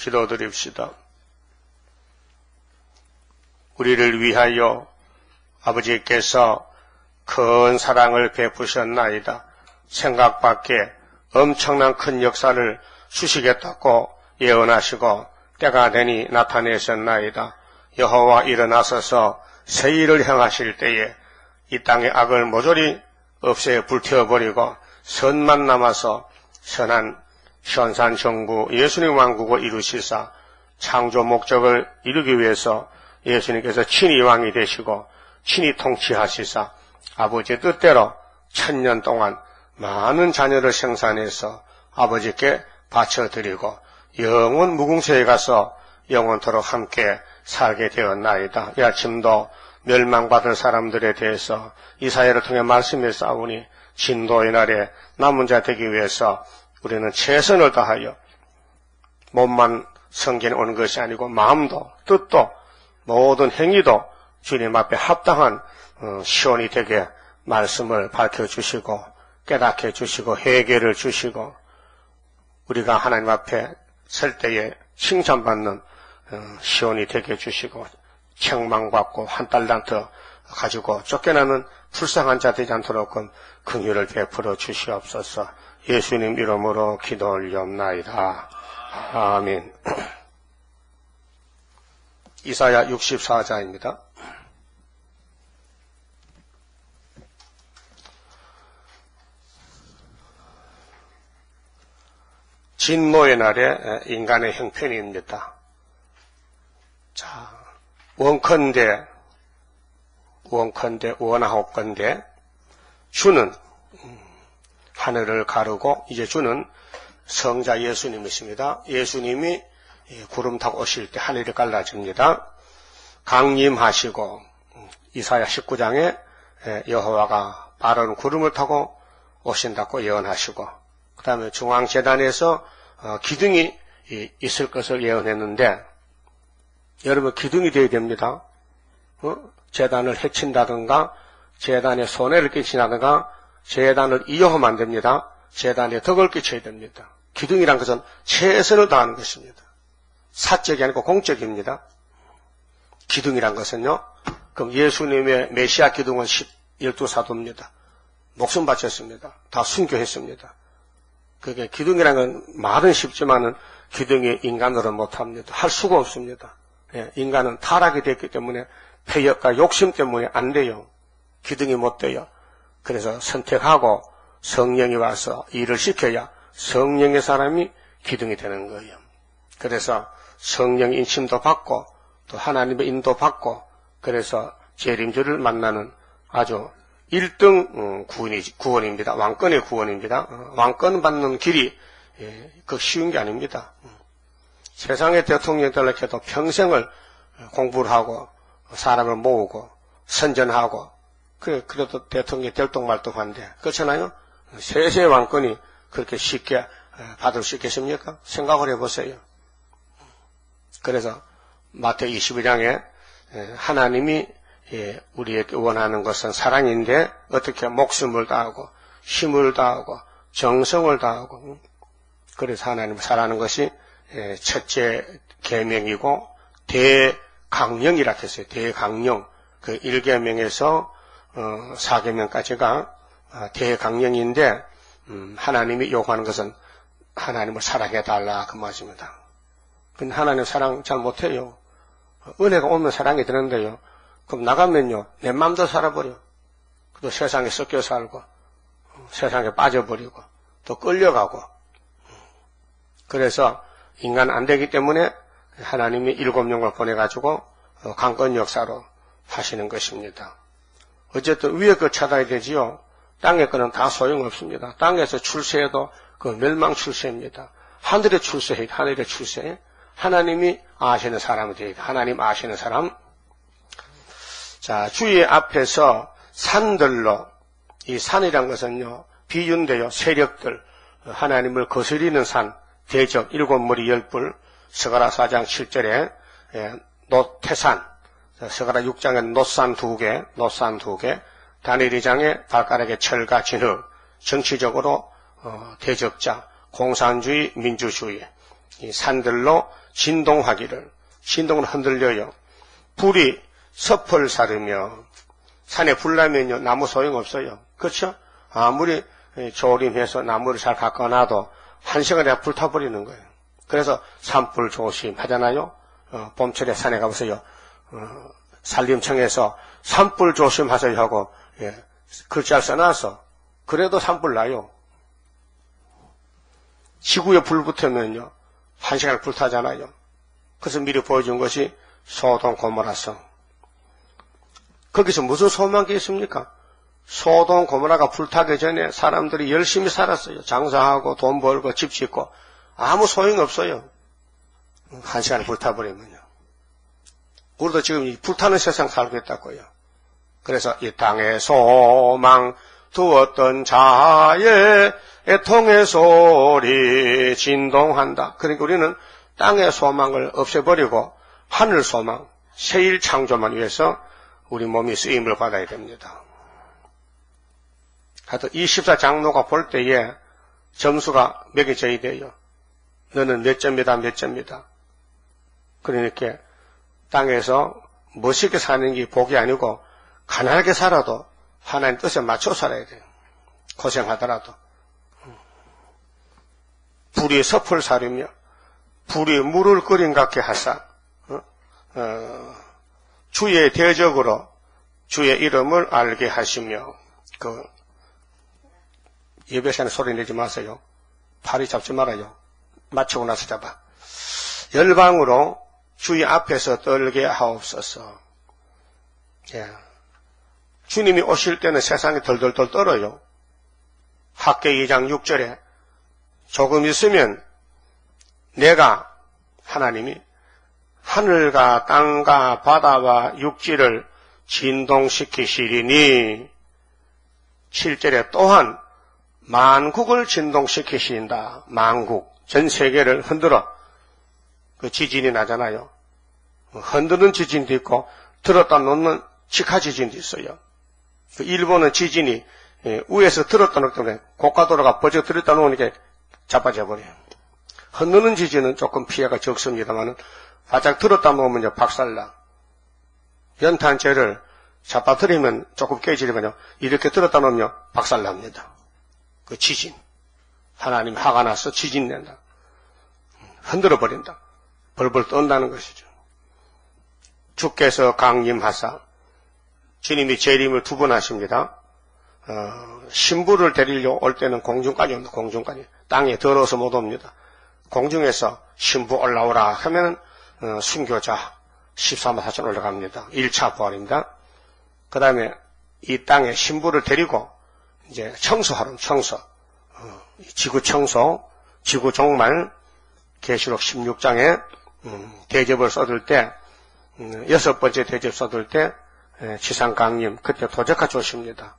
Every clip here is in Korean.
기도드립시다. 우리를 위하여 아버지께서 큰 사랑을 베푸셨나이다. 생각 밖에 엄청난 큰 역사를 주시겠다고 예언하시고 때가 되니 나타내셨나이다. 여호와 일어나서서 새 일을 행하실 때에 이 땅의 악을 모조리 없애 불태워버리고 선만 남아서 선한 현산 정부 예수님 왕국을 이루시사 창조 목적을 이루기 위해서 예수님께서 친히 왕이 되시고 친히 통치하시사 아버지의 뜻대로 1000년 동안 많은 자녀를 생산해서 아버지께 바쳐드리고 영원 무궁세에 가서 영원토록 함께 살게 되었나이다. 이 아침도 멸망받을 사람들에 대해서 이 사회를 통해 말씀해 싸우니 진도의 날에 남은 자 되기 위해서 우리는 최선을 다하여 몸만 성전에 오는 것이 아니고 마음도 뜻도 모든 행위도 주님 앞에 합당한 시온이 되게 말씀을 밝혀주시고 깨닫게 해주시고 회개를 주시고 우리가 하나님 앞에 설 때에 칭찬받는 시온이 되게 해주시고 책망받고 한 달란트 가지고 쫓겨나는 불쌍한 자 되지 않도록 긍휼을 베풀어 주시옵소서. 예수님 이름으로 기도 올리옵나이다. 아멘. 이사야 64자입니다. 진노의 날에 인간의 형편입니다. 자, 원컨대 원하옵건대 주는 하늘을 가르고 이제 주는 성자 예수님이십니다. 예수님이 구름 타고 오실 때 하늘이 갈라집니다. 강림하시고 이사야 19장에 여호와가 빠른 구름을 타고 오신다고 예언하시고 그 다음에 중앙재단에서 기둥이 있을 것을 예언했는데 여러분 기둥이 되어야 됩니다. 재단을 해친다든가 재단에 손해를 끼친다든가 재단을 이용하면 안 됩니다. 재단에 덕을 끼쳐야 됩니다. 기둥이란 것은 최선을 다하는 것입니다. 사적이 아니고 공적입니다. 기둥이란 것은요. 그럼 예수님의 메시아 기둥은 12사도입니다. 목숨 바쳤습니다. 다 순교했습니다. 그게 기둥이란 건 말은 쉽지만은 기둥이 인간으로는 못합니다. 할 수가 없습니다. 인간은 타락이 됐기 때문에 폐역과 욕심 때문에 안 돼요. 기둥이 못 돼요. 그래서 선택하고 성령이 와서 일을 시켜야 성령의 사람이 기둥이 되는 거예요. 그래서 성령 인침도 받고 또 하나님의 인도 받고 그래서 재림주를 만나는 아주 1등 구원입니다. 왕권의 구원입니다. 왕권 받는 길이 그 쉬운 게 아닙니다. 세상의 대통령들을 해도 평생을 공부를 하고 사람을 모으고 선전하고 그래도 대통령이 될똥말똥한데 그렇잖아요. 세세 왕권이 그렇게 쉽게 받을 수 있겠습니까? 생각을 해보세요. 그래서 마태 22장에 하나님이 우리에게 원하는 것은 사랑인데 어떻게 목숨을 다하고 힘을 다하고 정성을 다하고 그래서 하나님을 사랑하는 것이 첫째 계명이고 대강령이라 했어요. 대강령 그 1계명에서 4계명까지가 대강령인데 하나님이 요구하는 것은 하나님을 사랑해달라 그 말입니다. 근데 하나님 사랑 잘 못해요. 은혜가 오면 사랑이 되는데요. 그럼 나가면요 내 맘대로 살아버려. 또 세상에 섞여 살고 세상에 빠져버리고 또 끌려가고 그래서 인간 안 되기 때문에 하나님이 7명을 보내가지고 강권 역사로 하시는 것입니다. 어쨌든 위에 거 찾아야 되지요. 땅의 거는 다 소용없습니다. 땅에서 출세해도 그 멸망 출세입니다. 하늘에 출세해, 하늘에 출세. 하나님이 아시는 사람이 되어야 돼. 하나님 아시는 사람. 자, 주의 앞에서 산들로, 이 산이란 것은요, 비유인데요, 세력들, 하나님을 거스리는 산, 대적, 7머리 10뿔, 스가랴 4장 7절에, 노태산, 스가랴 6장에 노산 2개, 다니엘 2장에 발가락에 철과 진흙, 정치적으로, 대적자, 공산주의, 민주주의, 이 산들로 진동하기를. 진동은 흔들려요. 불이 섭을 사르며. 산에 불 나면요, 나무 소용없어요. 그렇죠? 아무리 조림해서 나무를 잘 가꿔놔도 1시간에 불타버리는 거예요. 그래서 산불 조심하잖아요. 봄철에 산에 가보세요. 산림청에서 산불 조심하세요 하고 글자를 써놔서 그래도 산불 나요. 지구에 불 붙으면요 1시간 불타잖아요. 그래서 미리 보여준 것이 소돔 고모라성. 거기서 무슨 소망이 있습니까? 소돔 고모라가 불타기 전에 사람들이 열심히 살았어요. 장사하고 돈 벌고 집 짓고 아무 소용없어요. 1시간에 불타버리면요. 우리도 지금 이 불타는 세상 살고 있다고요. 그래서 이 땅에 소망 두었던 자의 애통의 소리 진동한다. 그러니까 우리는 땅의 소망을 없애버리고 하늘 소망, 새일 창조만 위해서 우리 몸이 쓰임을 받아야 됩니다. 하여튼 24장로가 볼 때에 점수가 매겨져야 돼요. 너는 몇 점이다, 몇 점이다. 그러니까 땅에서 멋있게 사는 게 복이 아니고 가난하게 살아도 하나님 뜻에 맞춰 살아야 돼요. 고생하더라도. 불이 섭을 사르며 불이 물을 끓인 같게 하사 주의 대적으로 주의 이름을 알게 하시며 예배 시간에 소리 내지 마세요. 팔이 잡지 말아요. 맞추고 나서 잡아. 열방으로 주의 앞에서 떨게 하옵소서. 주님이 오실 때는 세상이 덜덜덜 떨어요. 학개 2장 6절에 조금 있으면 내가 하나님이 하늘과 땅과 바다와 육지를 진동시키시리니 7절에 또한 만국을 진동시키신다. 만국, 전 세계를 흔들어. 그 지진이 나잖아요. 흔드는 지진도 있고 들었다 놓는 직하 지진도 있어요. 그 일본은 지진이 위에서 들었다 놓기 때문에 고가도로가 버져 들었다 놓으니까 자빠져 버려요. 흔드는 지진은 조금 피해가 적습니다만 바짝 들었다 놓으면 박살나. 연탄재를 잡아뜨리면 조금 깨지려면요. 이렇게 들었다 놓으면 박살납니다. 그 지진. 하나님 화가 나서 지진 낸다. 흔들어 버린다. 벌벌 떤다는 것이죠. 주께서 강림하사 주님이 재림을 2번 하십니다. 신부를 데리려 올 때는 공중까지 옵니다. 공중까지. 땅에 더러워서 못 옵니다. 공중에서 신부 올라오라 하면 순교자 14만 4천 올라갑니다. 1차 부활입니다. 그 다음에 이 땅에 신부를 데리고 이제 청소하러 청소. 지구 청소, 지구 종말, 계시록 16장에 대접을 쏟을 때 6번째 대접 쏟을 때 지상 강림 그때 도적가 조십니다.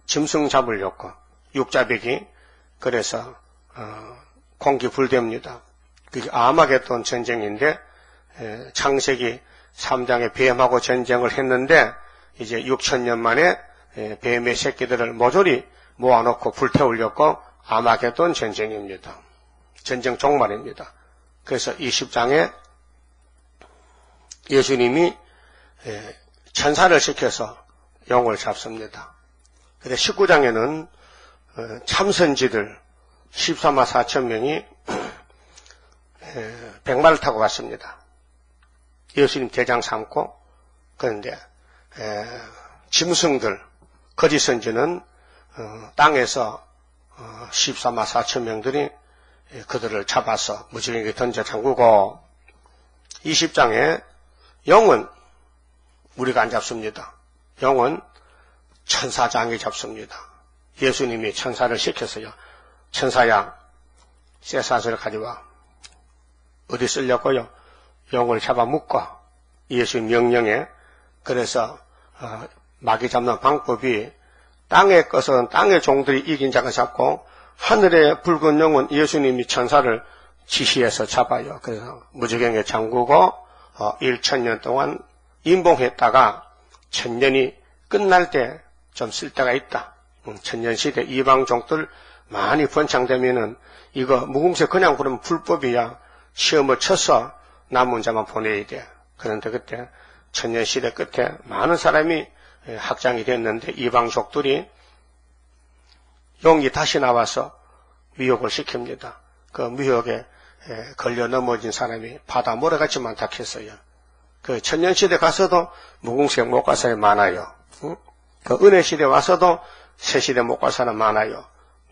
짐승 잡으려고 육자배기 그래서 공기 불대입니다. 그게 아마겟돈 전쟁인데 창세기 3장에 뱀하고 전쟁을 했는데 이제 6,000년 만에 뱀의 새끼들을 모조리 모아놓고 불태우려고 아마겟돈 전쟁입니다. 전쟁 종말입니다. 그래서 20장에 예수님이 천사를 시켜서 영을 잡습니다. 근데 19장에는 참선지들 14만 4천 명이 백마를 타고 왔습니다. 예수님 대장 삼고 그런데 짐승들 거짓 선지는 땅에서 14만 4천 명들이 그들을 잡아서 무지개에 던져 잠그고 20장에 영은 우리가 안 잡습니다. 영은 천사장이 잡습니다. 예수님이 천사를 시켰어요. 천사야 쇠사슬을 가져와. 어디 쓰려고요? 영을 잡아 묶어. 예수님 명령에. 그래서 마귀 잡는 방법이 땅의 것은 땅의 종들이 이긴 자가 잡고 하늘의 붉은 영은 예수님이 천사를 지시해서 잡아요. 그래서 무지개에 잠그고 1,000년 동안 임봉했다가 1000년이 끝날 때 좀 쓸 때가 있다. 1000년 시대 이방종들 많이 번창되면은 이거 무궁색 그냥 부르면 불법이야. 시험을 쳐서 남은 자만 보내야 돼. 그런데 그때 천년시대 끝에 많은 사람이 학장이 됐는데 이방족들이 용이 다시 나와서 미혹을 시킵니다. 그 미혹에 걸려 넘어진 사람이 바다 모래같이 많다 했어요. 그 천년시대 가서도 무궁색 못 갈 사람이 많아요. 응? 그 은혜시대 와서도 새시대 못 갈 사람 많아요.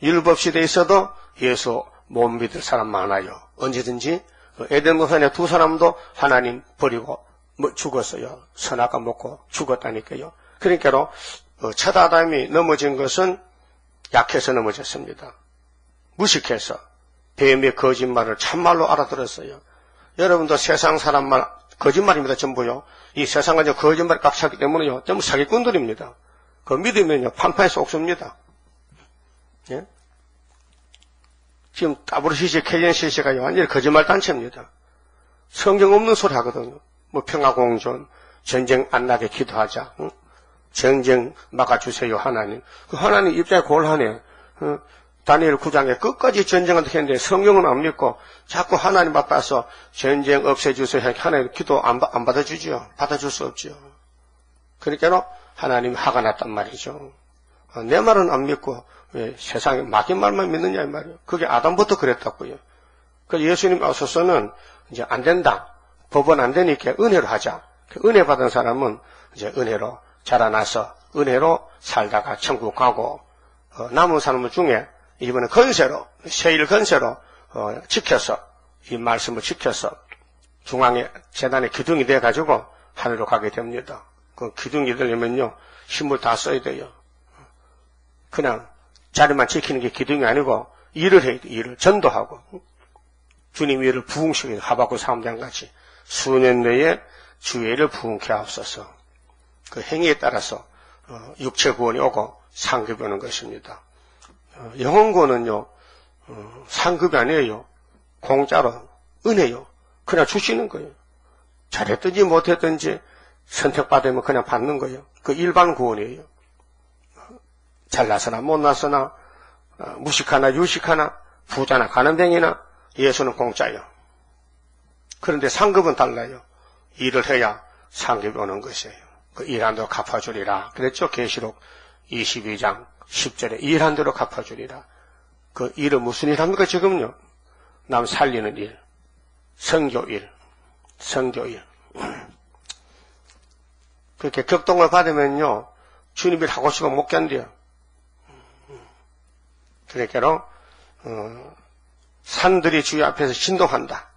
율법시대에 있어도 예수 못 믿을 사람 많아요. 언제든지 에덴 동산에 두 사람도 하나님 버리고 죽었어요. 선악과 먹고 죽었다니까요. 그러니까 첫 아담이 넘어진 것은 약해서 넘어졌습니다. 무식해서 뱀의 거짓말을 참말로 알아들었어요. 여러분도 세상 사람 말 거짓말입니다. 전부요. 이 세상은 거짓말이 꽉 차기 때문에요. 전부 사기꾼들입니다. 그 믿으면요 판판에 쏙습니다. 예? 지금 WCC, KNCC가 완전히 거짓말 단체입니다. 성경 없는 소리 하거든요. 뭐 평화공존, 전쟁 안 나게 기도하자, 응? 전쟁 막아주세요 하나님. 그 하나님 입장이 곤란해. 응? 다니엘 9장에 끝까지 전쟁을 했는데 성경은 안 믿고 자꾸 하나님 앞에서 전쟁 없애주세요 하나님 기도 안 받아주죠. 받아줄 수 없죠. 그러니까 하나님 화가 났단 말이죠. 내 말은 안 믿고 왜 세상에 막힌 말만 믿느냐 이 말이에요. 그게 아담부터 그랬다고요. 그 예수님 앞서서는 이제 안 된다. 법은 안 되니까 은혜로 하자. 은혜 받은 사람은 이제 은혜로 자라나서 은혜로 살다가 천국 가고 남은 사람 중에 이번에 건세로 세일 건세로 지켜서 이 말씀을 지켜서 중앙에 재단에 기둥이 돼 가지고 하늘로 가게 됩니다. 그 기둥이 되려면요 힘을 다 써야 돼요. 그냥 자리만 지키는 게 기둥이 아니고 일을 해야 돼. 일을 전도하고 주님 위를 부흥시키는 하박국 3장 같이 수년 내에 주의 일을 부흥케 하옵소서. 그 행위에 따라서 육체 구원이 오고 상급이 오는 것입니다. 영혼 구원은요 상급이 아니에요. 공짜로 은혜요. 그냥 주시는 거예요. 잘했든지 못했든지 선택받으면 그냥 받는 거예요. 그 일반 구원이에요. 잘나서나 못나서나 무식하나 유식하나 부자나 가난뱅이나 예수는 공짜예요. 그런데 상급은 달라요. 일을 해야 상급이 오는 것이에요. 그 일한 대로 갚아주리라 그랬죠. 계시록 22장 10절에 일한 대로 갚아주리라. 그 일은 무슨 일 합니까 지금요? 남 살리는 일, 선교일. 그렇게 격동을 받으면요 주님이 하고 싶으면 못 견뎌요. 그러니까 산들이 주의 앞에서 진동한다.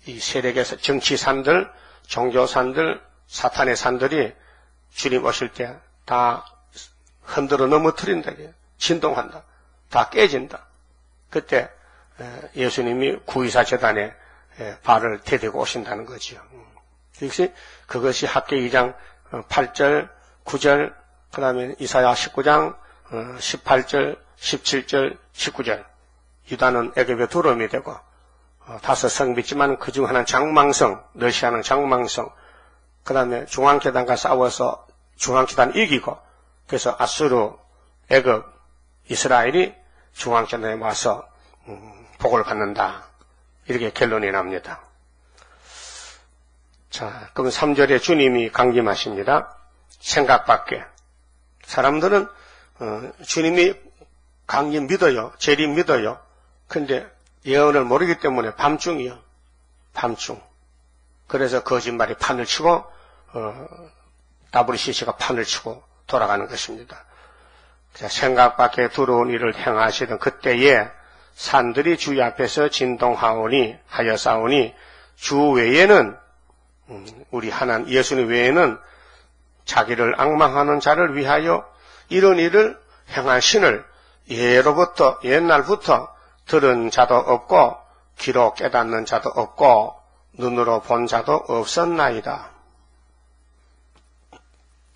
이 세력에서 정치산들, 종교산들, 사탄의 산들이 주님 오실 때 다 흔들어 넘어뜨린다. 진동한다. 다 깨진다. 그때 예수님이 구의사 재단에 발을 디디고 오신다는 거죠. 역시 그것이 학계 2장 8절, 9절, 그 다음에 이사야 19장 18절, 17절, 19절. 유다는 애굽의 두름이 되고 다섯 성 믿지만 그중 하나는 장망성, 러시아는 장망성. 그 다음에 중앙재단과 싸워서 중앙재단 이기고 그래서 아수르, 애굽, 이스라엘이 중앙재단에 와서 복을 받는다. 이렇게 결론이 납니다. 자, 그럼 3절에 주님이 강림하십니다. 생각 밖에. 사람들은 주님이 강림 믿어요. 재림 믿어요. 근데 예언을 모르기 때문에 밤중이요. 밤중. 그래서 거짓말이 판을 치고 WCC가 판을 치고 돌아가는 것입니다. 생각 밖에 들어온 일을 행하시던 그때에 산들이 주의 앞에서 진동하오니 하여사오니 주 외에는 우리 하나님 예수님 외에는 자기를 앙망하는 자를 위하여 이런 일을 행한 신을 예로부터 옛날부터 들은 자도 없고 귀로 깨닫는 자도 없고 눈으로 본 자도 없었나이다.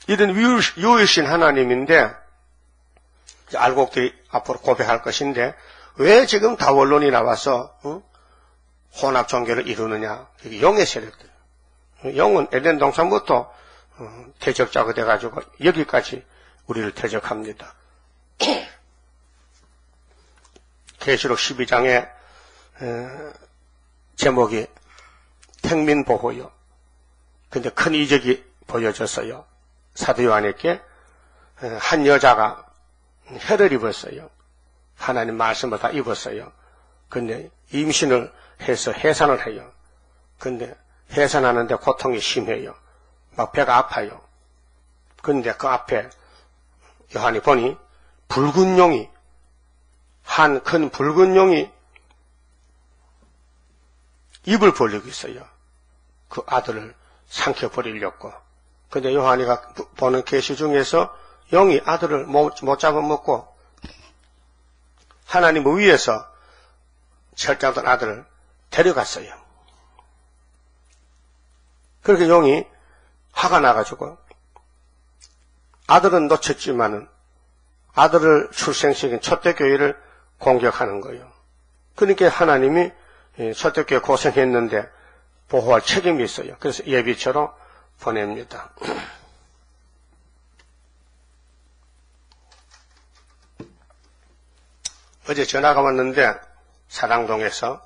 이런 유일신 하나님인데 알곡들이 앞으로 고백할 것인데 왜 지금 다원론이 나와서 혼합 종교를 이루느냐. 용의 세력들. 용은 에덴 동산부터 대적자가 돼가지고 여기까지 우리를 대적합니다. 계시록 12장에 제목이 택민보호요. 근데 큰 이적이 보여졌어요. 사도 요한에게 한 여자가 해를 입었어요. 하나님 말씀을 다 입었어요. 근데 임신을 해서 해산을 해요. 근데 해산하는데 고통이 심해요. 막 배가 아파요. 근데 그 앞에 요한이 보니 붉은 용이, 한 큰 붉은 용이 입을 벌리고 있어요. 그 아들을 삼켜버리려고. 근데 요한이가 보는 계시 중에서 용이 아들을 못 잡아먹고 하나님 위에서 철장던 아들을 데려갔어요. 그렇게 용이 화가 나가지고 아들은 놓쳤지만은 아들을 출생시킨 초대교회를 공격하는 거예요. 그러니까 하나님이 초대교회 고생했는데 보호할 책임이 있어요. 그래서 예비처럼 보냅니다. 어제 전화가 왔는데 사랑동에서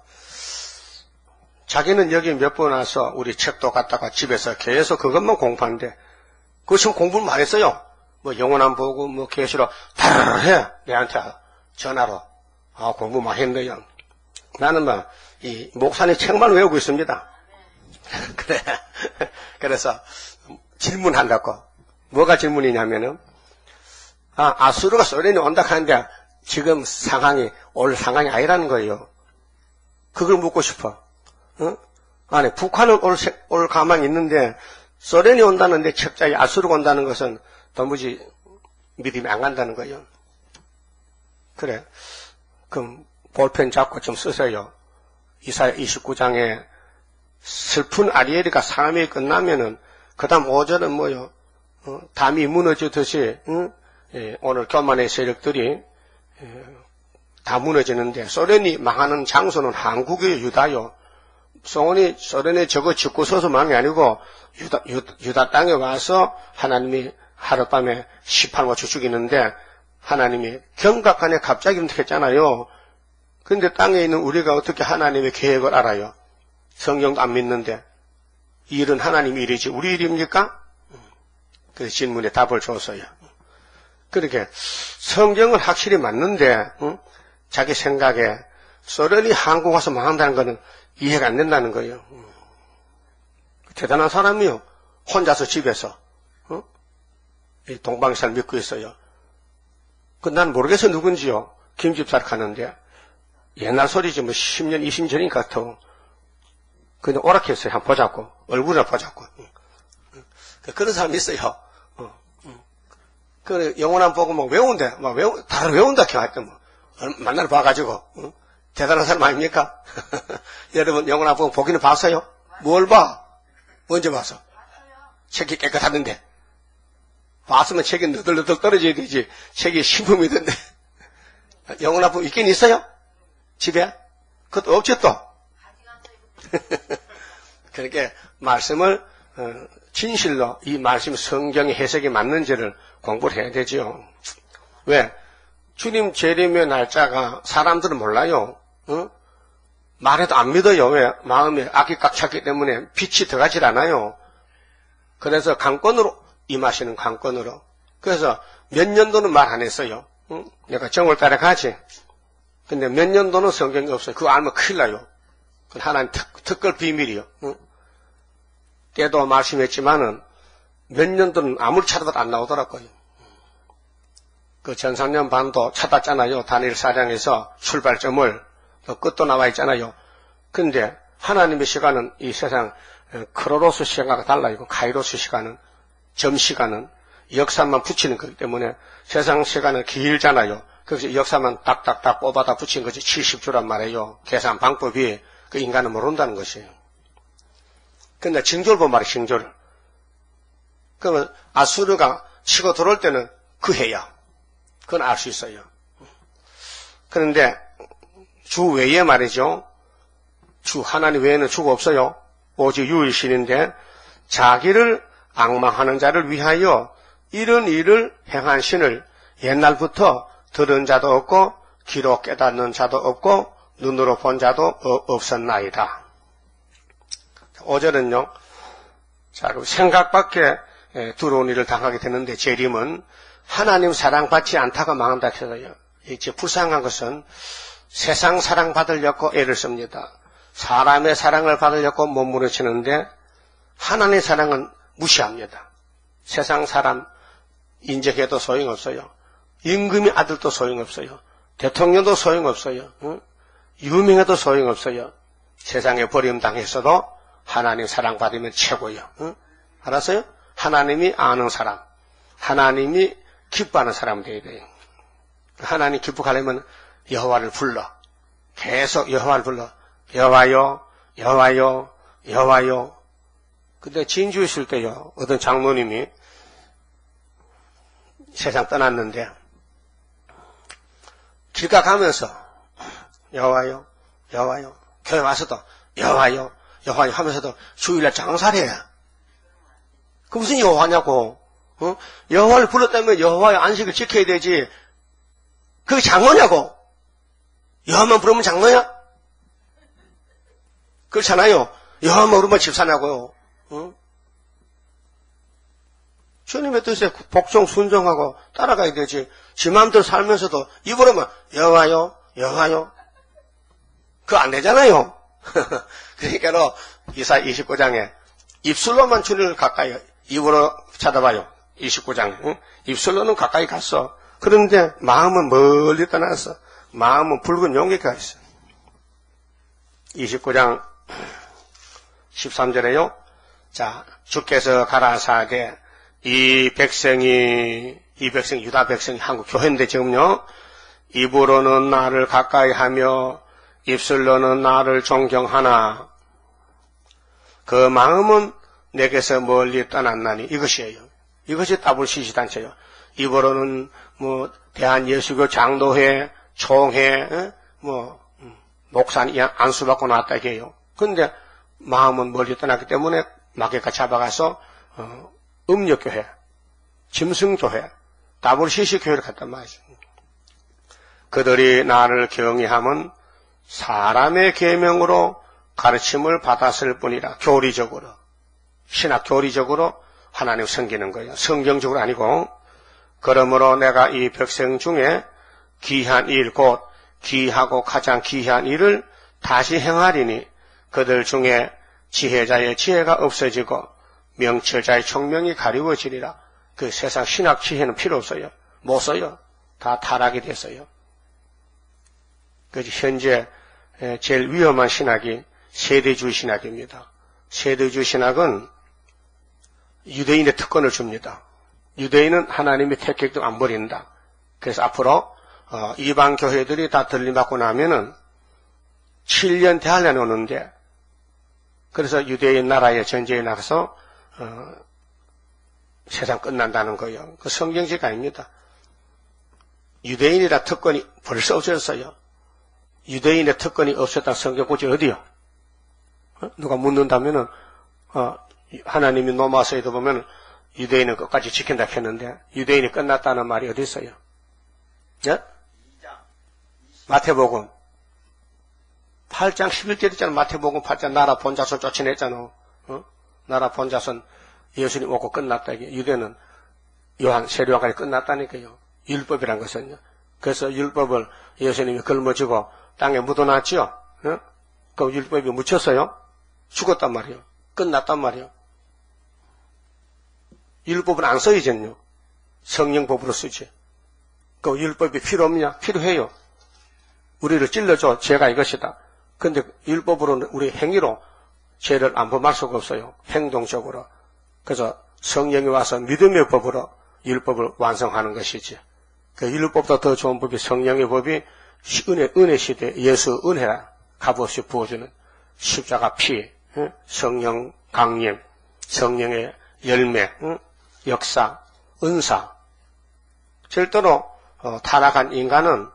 자기는 여기 몇 번 와서 우리 책도 갖다가 집에서 계속 그것만 공부하는데 그거 지금 공부를 많이 했어요. 뭐 영원 안 보고 뭐 계시록 다르르 해. 내한테 전화로. 공부 많이 했네요. 나는 막 이 목사님 책만 외우고 있습니다. 그래. 그래서 질문한다고. 뭐가 질문이냐면은 아수르가 소련이 온다 하는데 지금 상황이 올 상황이 아니라는 거예요. 그걸 묻고 싶어. 아니 북한은 올 가망이 있는데 소련이 온다는데 첩자에 아수르가 온다는 것은 도무지 믿음이 안 간다는 거예요. 그래. 그럼 볼펜 잡고 좀 쓰세요. 이사야 29장에 슬픈 아리엘이가 삶이 끝나면은 그 다음 5절은 뭐요? 담이 무너지듯이 오늘 교만의 세력들이 다 무너지는데 소련이 망하는 장소는 한국이요, 유다요. 소련이 저거 짓고 서서만이 아니고 유다 땅에 와서 하나님이 하룻밤에 18모주 죽이는데 하나님이 경각간에 갑자기 했잖아요. 근데 땅에 있는 우리가 어떻게 하나님의 계획을 알아요? 성경도 안 믿는데 이 일은 하나님 일이지 우리 일입니까? 그래서 질문에 답을 줬어요. 그렇게 성경은 확실히 맞는데 자기 생각에 소련이 한국 와서 망한다는 것은 이해가 안 된다는 거예요. 대단한 사람이요. 혼자서 집에서 이 동방신을 믿고 있어요. 난 모르겠어 누군지요. 김집사를 가는데 옛날 소리지 뭐 10년 20년 전인 것 같아. 그냥 오락했어요. 한번 보자고. 얼굴을 보자고. 그런 사람이 있어요. 그 영원 보고 뭐 외운대, 다들 외운다 하여튼 뭐 만날 봐가지고 대단한 사람 아닙니까? 여러분 영원 보고 보기는 봤어요? 뭘 봐? 언제 봤어? 책이 깨끗하던데. 봤으면 책이 너덜너덜 떨어져야 되지. 책이 신품이던데. 영원 보고 있긴 있어요? 집에? 그것도 없지 또. 그렇게 말씀을 진실로 이 말씀 성경의 해석이 맞는지를 공부를 해야 되죠. 왜? 주님 재림의 날짜가 사람들은 몰라요. 말해도 안 믿어요. 왜? 마음에 악이 꽉 찼기 때문에 빛이 들어가질 않아요. 그래서 강권으로 임하시는 강권으로. 그래서 몇 년도는 말 안 했어요. 내가 정월 달에 가지. 근데 몇 년도는 성경이 없어요. 그거 알면 큰일 나요. 그건 하나님 특별 비밀이요. 때도 말씀했지만은 몇 년도는 아무리 찾아도 안 나오더라고요. 그 전산년 반도 찾았잖아요. 다니엘 4장에서 출발점을 끝도 나와 있잖아요. 근데 하나님의 시간은 이 세상 크로노스 시간과 달라요. 카이로스 시간은 점시간은 역사만 붙이는 거기 때문에 세상 시간은 길잖아요. 그래서 역사만 딱딱딱 뽑아다 붙인 것이 70주란 말이에요. 계산 방법이 그 인간은 모른다는 것이에요. 근데 징조를 보면 말이에요. 징조를. 그러면 아수르가 치고 들어올 때는 그 해야. 그건 알 수 있어요. 그런데 주 외에 말이죠. 주 하나님 외에는 주가 없어요. 오직 유일신인데 자기를 앙망하는 자를 위하여 이런 일을 행한 신을 옛날부터 들은 자도 없고 귀로 깨닫는 자도 없고 눈으로 본 자도 없었나이다. 5절은요. 자, 생각 밖에 두려운 일을 당하게 되는데 재림은 하나님 사랑받지 않다가 망한다 해서요. 이제 불쌍한 것은 세상 사랑받으려고 애를 씁니다. 사람의 사랑을 받으려고 몸부림치는데 하나님의 사랑은 무시합니다. 세상 사람 인정해도 소용없어요. 임금의 아들도 소용없어요. 대통령도 소용없어요. 응? 유명해도 소용없어요. 세상에 버림당했어도 하나님 사랑받으면 최고예요. 응? 알았어요? 하나님이 아는 사람, 하나님이 기뻐하는 사람 되어야 돼요. 하나님 기뻐하려면 여호와를 불러. 계속 여호와를 불러. 여호와요, 여호와요, 여호와요. 근데 진주 있을 때요. 어떤 장로님이 세상 떠났는데 길가 가면서 여호와요, 여호와요. 교회 와서도 여호와요, 여호와요 하면서도 주일날 장사를 해요. 그 무슨 여호와냐고. 어? 여호와를 불렀다면 여호와의 안식을 지켜야 되지. 그게 장로냐고. 여호와만 부르면 장로야? 그렇잖아요. 여호와만 부르면 집사냐고요. 어? 주님의 뜻에 복종 순종하고 따라가야 되지. 지 마음대로 살면서도 입으로만 여호와요, 여호와요. 그거 안 되잖아요. 그러니까 이사야 29장에 입술로만 주님을 가까이, 입으로 찾아봐요. 29장. 응? 입술로는 가까이 갔어. 그런데 마음은 멀리 떠났어. 마음은 붉은 용에 가 있어. 29장 13절에요. 자, 주께서 가라사대 이 백성이 유다 백성이 한국 교회인데 지금요. 입으로는 나를 가까이 하며 입술로는 나를 존경하나 그 마음은 내게서 멀리 떠났나니 이것이에요. 이것이 따블시시단체요. 입으로는 뭐 대한예수교 장로회, 총회, 목사님 안수받고 나왔다 이게요. 그런데 마음은 멀리 떠났기 때문에 마귀가 잡아가서 음력교회, 짐승교회, 따블시시 교회를 갔단 말이죠. 그들이 나를 경외함은 사람의 계명으로 가르침을 받았을 뿐이라. 교리적으로, 신학 교리적으로 하나님 섬기는 거예요. 성경적으로 아니고. 그러므로 내가 이 백성 중에 귀한 일, 곧 귀하고 가장 귀한 일을 다시 행하리니 그들 중에 지혜자의 지혜가 없어지고 명철자의 총명이 가리워지리라. 그 세상 신학 지혜는 필요 없어요. 못 써요. 다 타락이 됐어요. 그래서 현재 제일 위험한 신학이 세대주의 신학입니다. 세대주의 신학은 유대인의 특권을 줍니다. 유대인은 하나님의 택객도 안 버린다. 그래서 앞으로 이방 교회들이 다 들림받고 나면은 7년 대환란이 오는데, 그래서 유대인 나라에 전쟁에 나가서 세상 끝난다는 거예요. 그 성경책 아닙니다. 유대인이라 특권이 벌써 없어졌어요. 유대인의 특권이 없었다 성경 보지 어디요? 누가 묻는다면은 하나님이 노마서에도 보면 유대인은 끝까지 지킨다 했는데 유대인이 끝났다는 말이 어디 있어요? 예? 마태복음 8장 11절 있잖아. 마태복음 8장 나라 본자손 쫓아냈잖아. 나라 본자손 예수님 오고 끝났다. 이게 유대는 세례요한까지 끝났다니까요. 율법이란 것은요. 그래서 율법을 예수님이 걸머쥐고 땅에 묻어놨죠. 그 율법이 묻혔어요. 죽었단 말이에요. 끝났단 말이에요. 율법은 안 써요, 이제는요. 성령법으로 쓰지. 그 율법이 필요 없냐? 필요해요. 우리를 찔러줘. 죄가 이것이다. 근데 율법으로는 우리 행위로 죄를 안 범할 수가 없어요. 행동적으로. 그래서 성령이 와서 믿음의 법으로 율법을 완성하는 것이지. 그 율법보다 더 좋은 법이 성령의 법이 은혜 시대 예수 은혜라 값없이 부어주는 십자가 피, 성령 강림, 성령의 열매, 역사, 은사. 절대로 타락한 인간은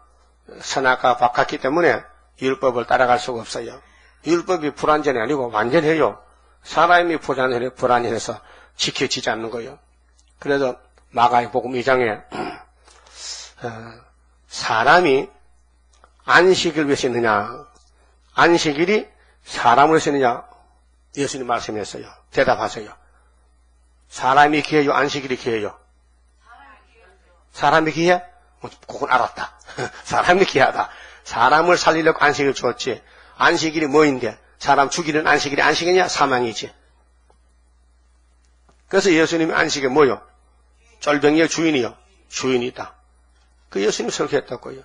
선악과 바꿨기 때문에 율법을 따라갈 수가 없어요. 율법이 불완전이 아니고 완전해요. 사람이 불완전해서 지켜지지 않는 거예요. 그래서 마가복음 2장에 사람이 안식일 왜 쓰느냐? 안식일이 사람을 쓰느냐? 예수님 말씀했어요. 대답하세요. 사람이 기해요? 안식일이 기해요? 사람이 기해? 그건 알았다. 사람이 기하다. 사람을 살리려고 안식일을 줬지. 안식일이 뭐인데? 사람 죽이는 안식일이 안식이냐? 사망이지. 그래서 예수님이 안식이 뭐요? 쫄병이요? 주인이요? 주인이다. 그 예수님이 설교했다고요.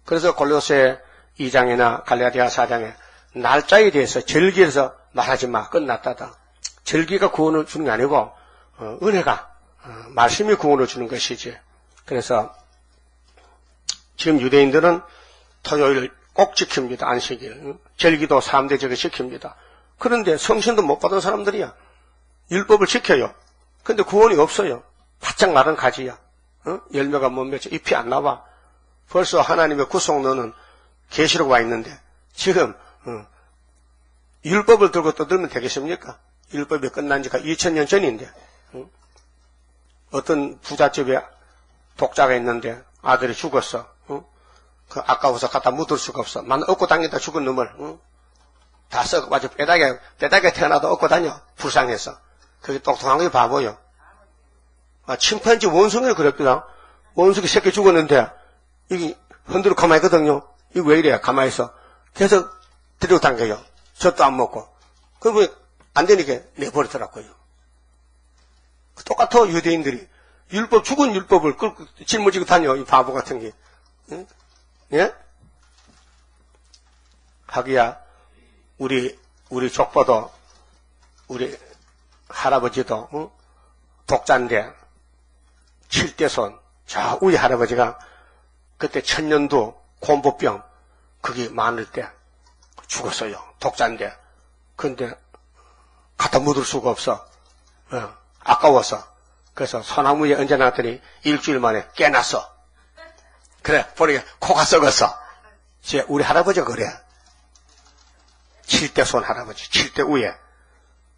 그래서 골로새 2장이나 갈라디아 4장에 날짜에 대해서 절기에서 말하지 마. 끝났다다. 절기가 구원을 주는 게 아니고 은혜가 말씀이 구원을 주는 것이지. 그래서 지금 유대인들은 토요일 꼭 지킵니다. 안식일. 절기도 3대 절기 지킵니다. 그런데 성신도 못 받은 사람들이야. 율법을 지켜요. 근데 구원이 없어요. 바짝 마른 가지야. 열매가 못 맺혀. 잎이 안 나와. 벌써 하나님의 구속론은 계시록 와 있는데 지금 율법을 들고 떠들면 되겠습니까? 율법이 끝난 지가 2000년 전인데 어떤 부잣집에 독자가 있는데 아들이 죽었어. 그 아까워서 갖다 묻을 수가 없어. 만 얻고 다니다 죽은 놈을 다 썩어가지고 빼닥에 태어나도 얻고 다녀. 불쌍해서. 그게 똑똑한 게 바보요. 침팬지 원숭이를 그랬거든. 원숭이 새끼 죽었는데 이게 흔들어 가만히 있거든요. 이거 왜 이래? 가만히 있어. 계속 데리고 당겨요. 젖도 안 먹고. 그러면 안 되니까 내버리더라고요. 똑같아 유대인들이. 죽은 율법을 끌고 짊어지고 다녀. 이 바보 같은 게. 응? 예? 하기야 우리 족보도 우리 할아버지도 독자인데 7대손 저 우리 할아버지가 그때 천년도 곰보병 그게 많을 때 죽었어요. 독자인데. 근데 갖다 묻을 수가 없어. 아까워서. 그래서 소나무에 얹어놨더니 일주일 만에 깨났어. 그래, 보니까 코가 썩었어. 우리 할아버지가 그래. 7대 손 할아버지, 7대 우에.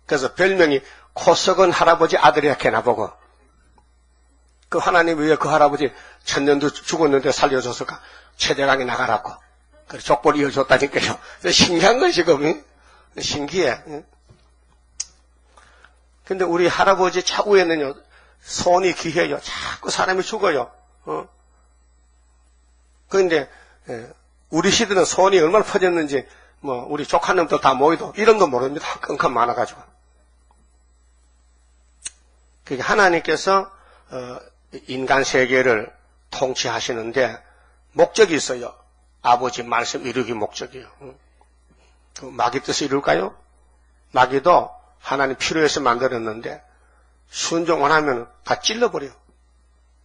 그래서 별명이 코 썩은 할아버지 아들이라 캐나보고. 그 하나님이 왜 그 할아버지 천년도 죽었는데 살려줬을까? 최대강에 나가라고. 그래, 족보를 이어줬다니까요. 신기한 건 지금, 신기해. 근데 우리 할아버지 차후에는요, 손이 귀해요. 자꾸 사람이 죽어요. 그런데 우리 시대는 손이 얼마나 퍼졌는지 우리 조카놈도 다 모이도 이름도 모릅니다. 끙끙 많아가지고. 그게 하나님께서 인간 세계를 통치하시는데 목적이 있어요. 아버지 말씀 이루기 목적이에요. 마귀 뜻을 이룰까요? 마귀도 하나님 필요해서 만들었는데 순종 안 하면 다 찔러버려.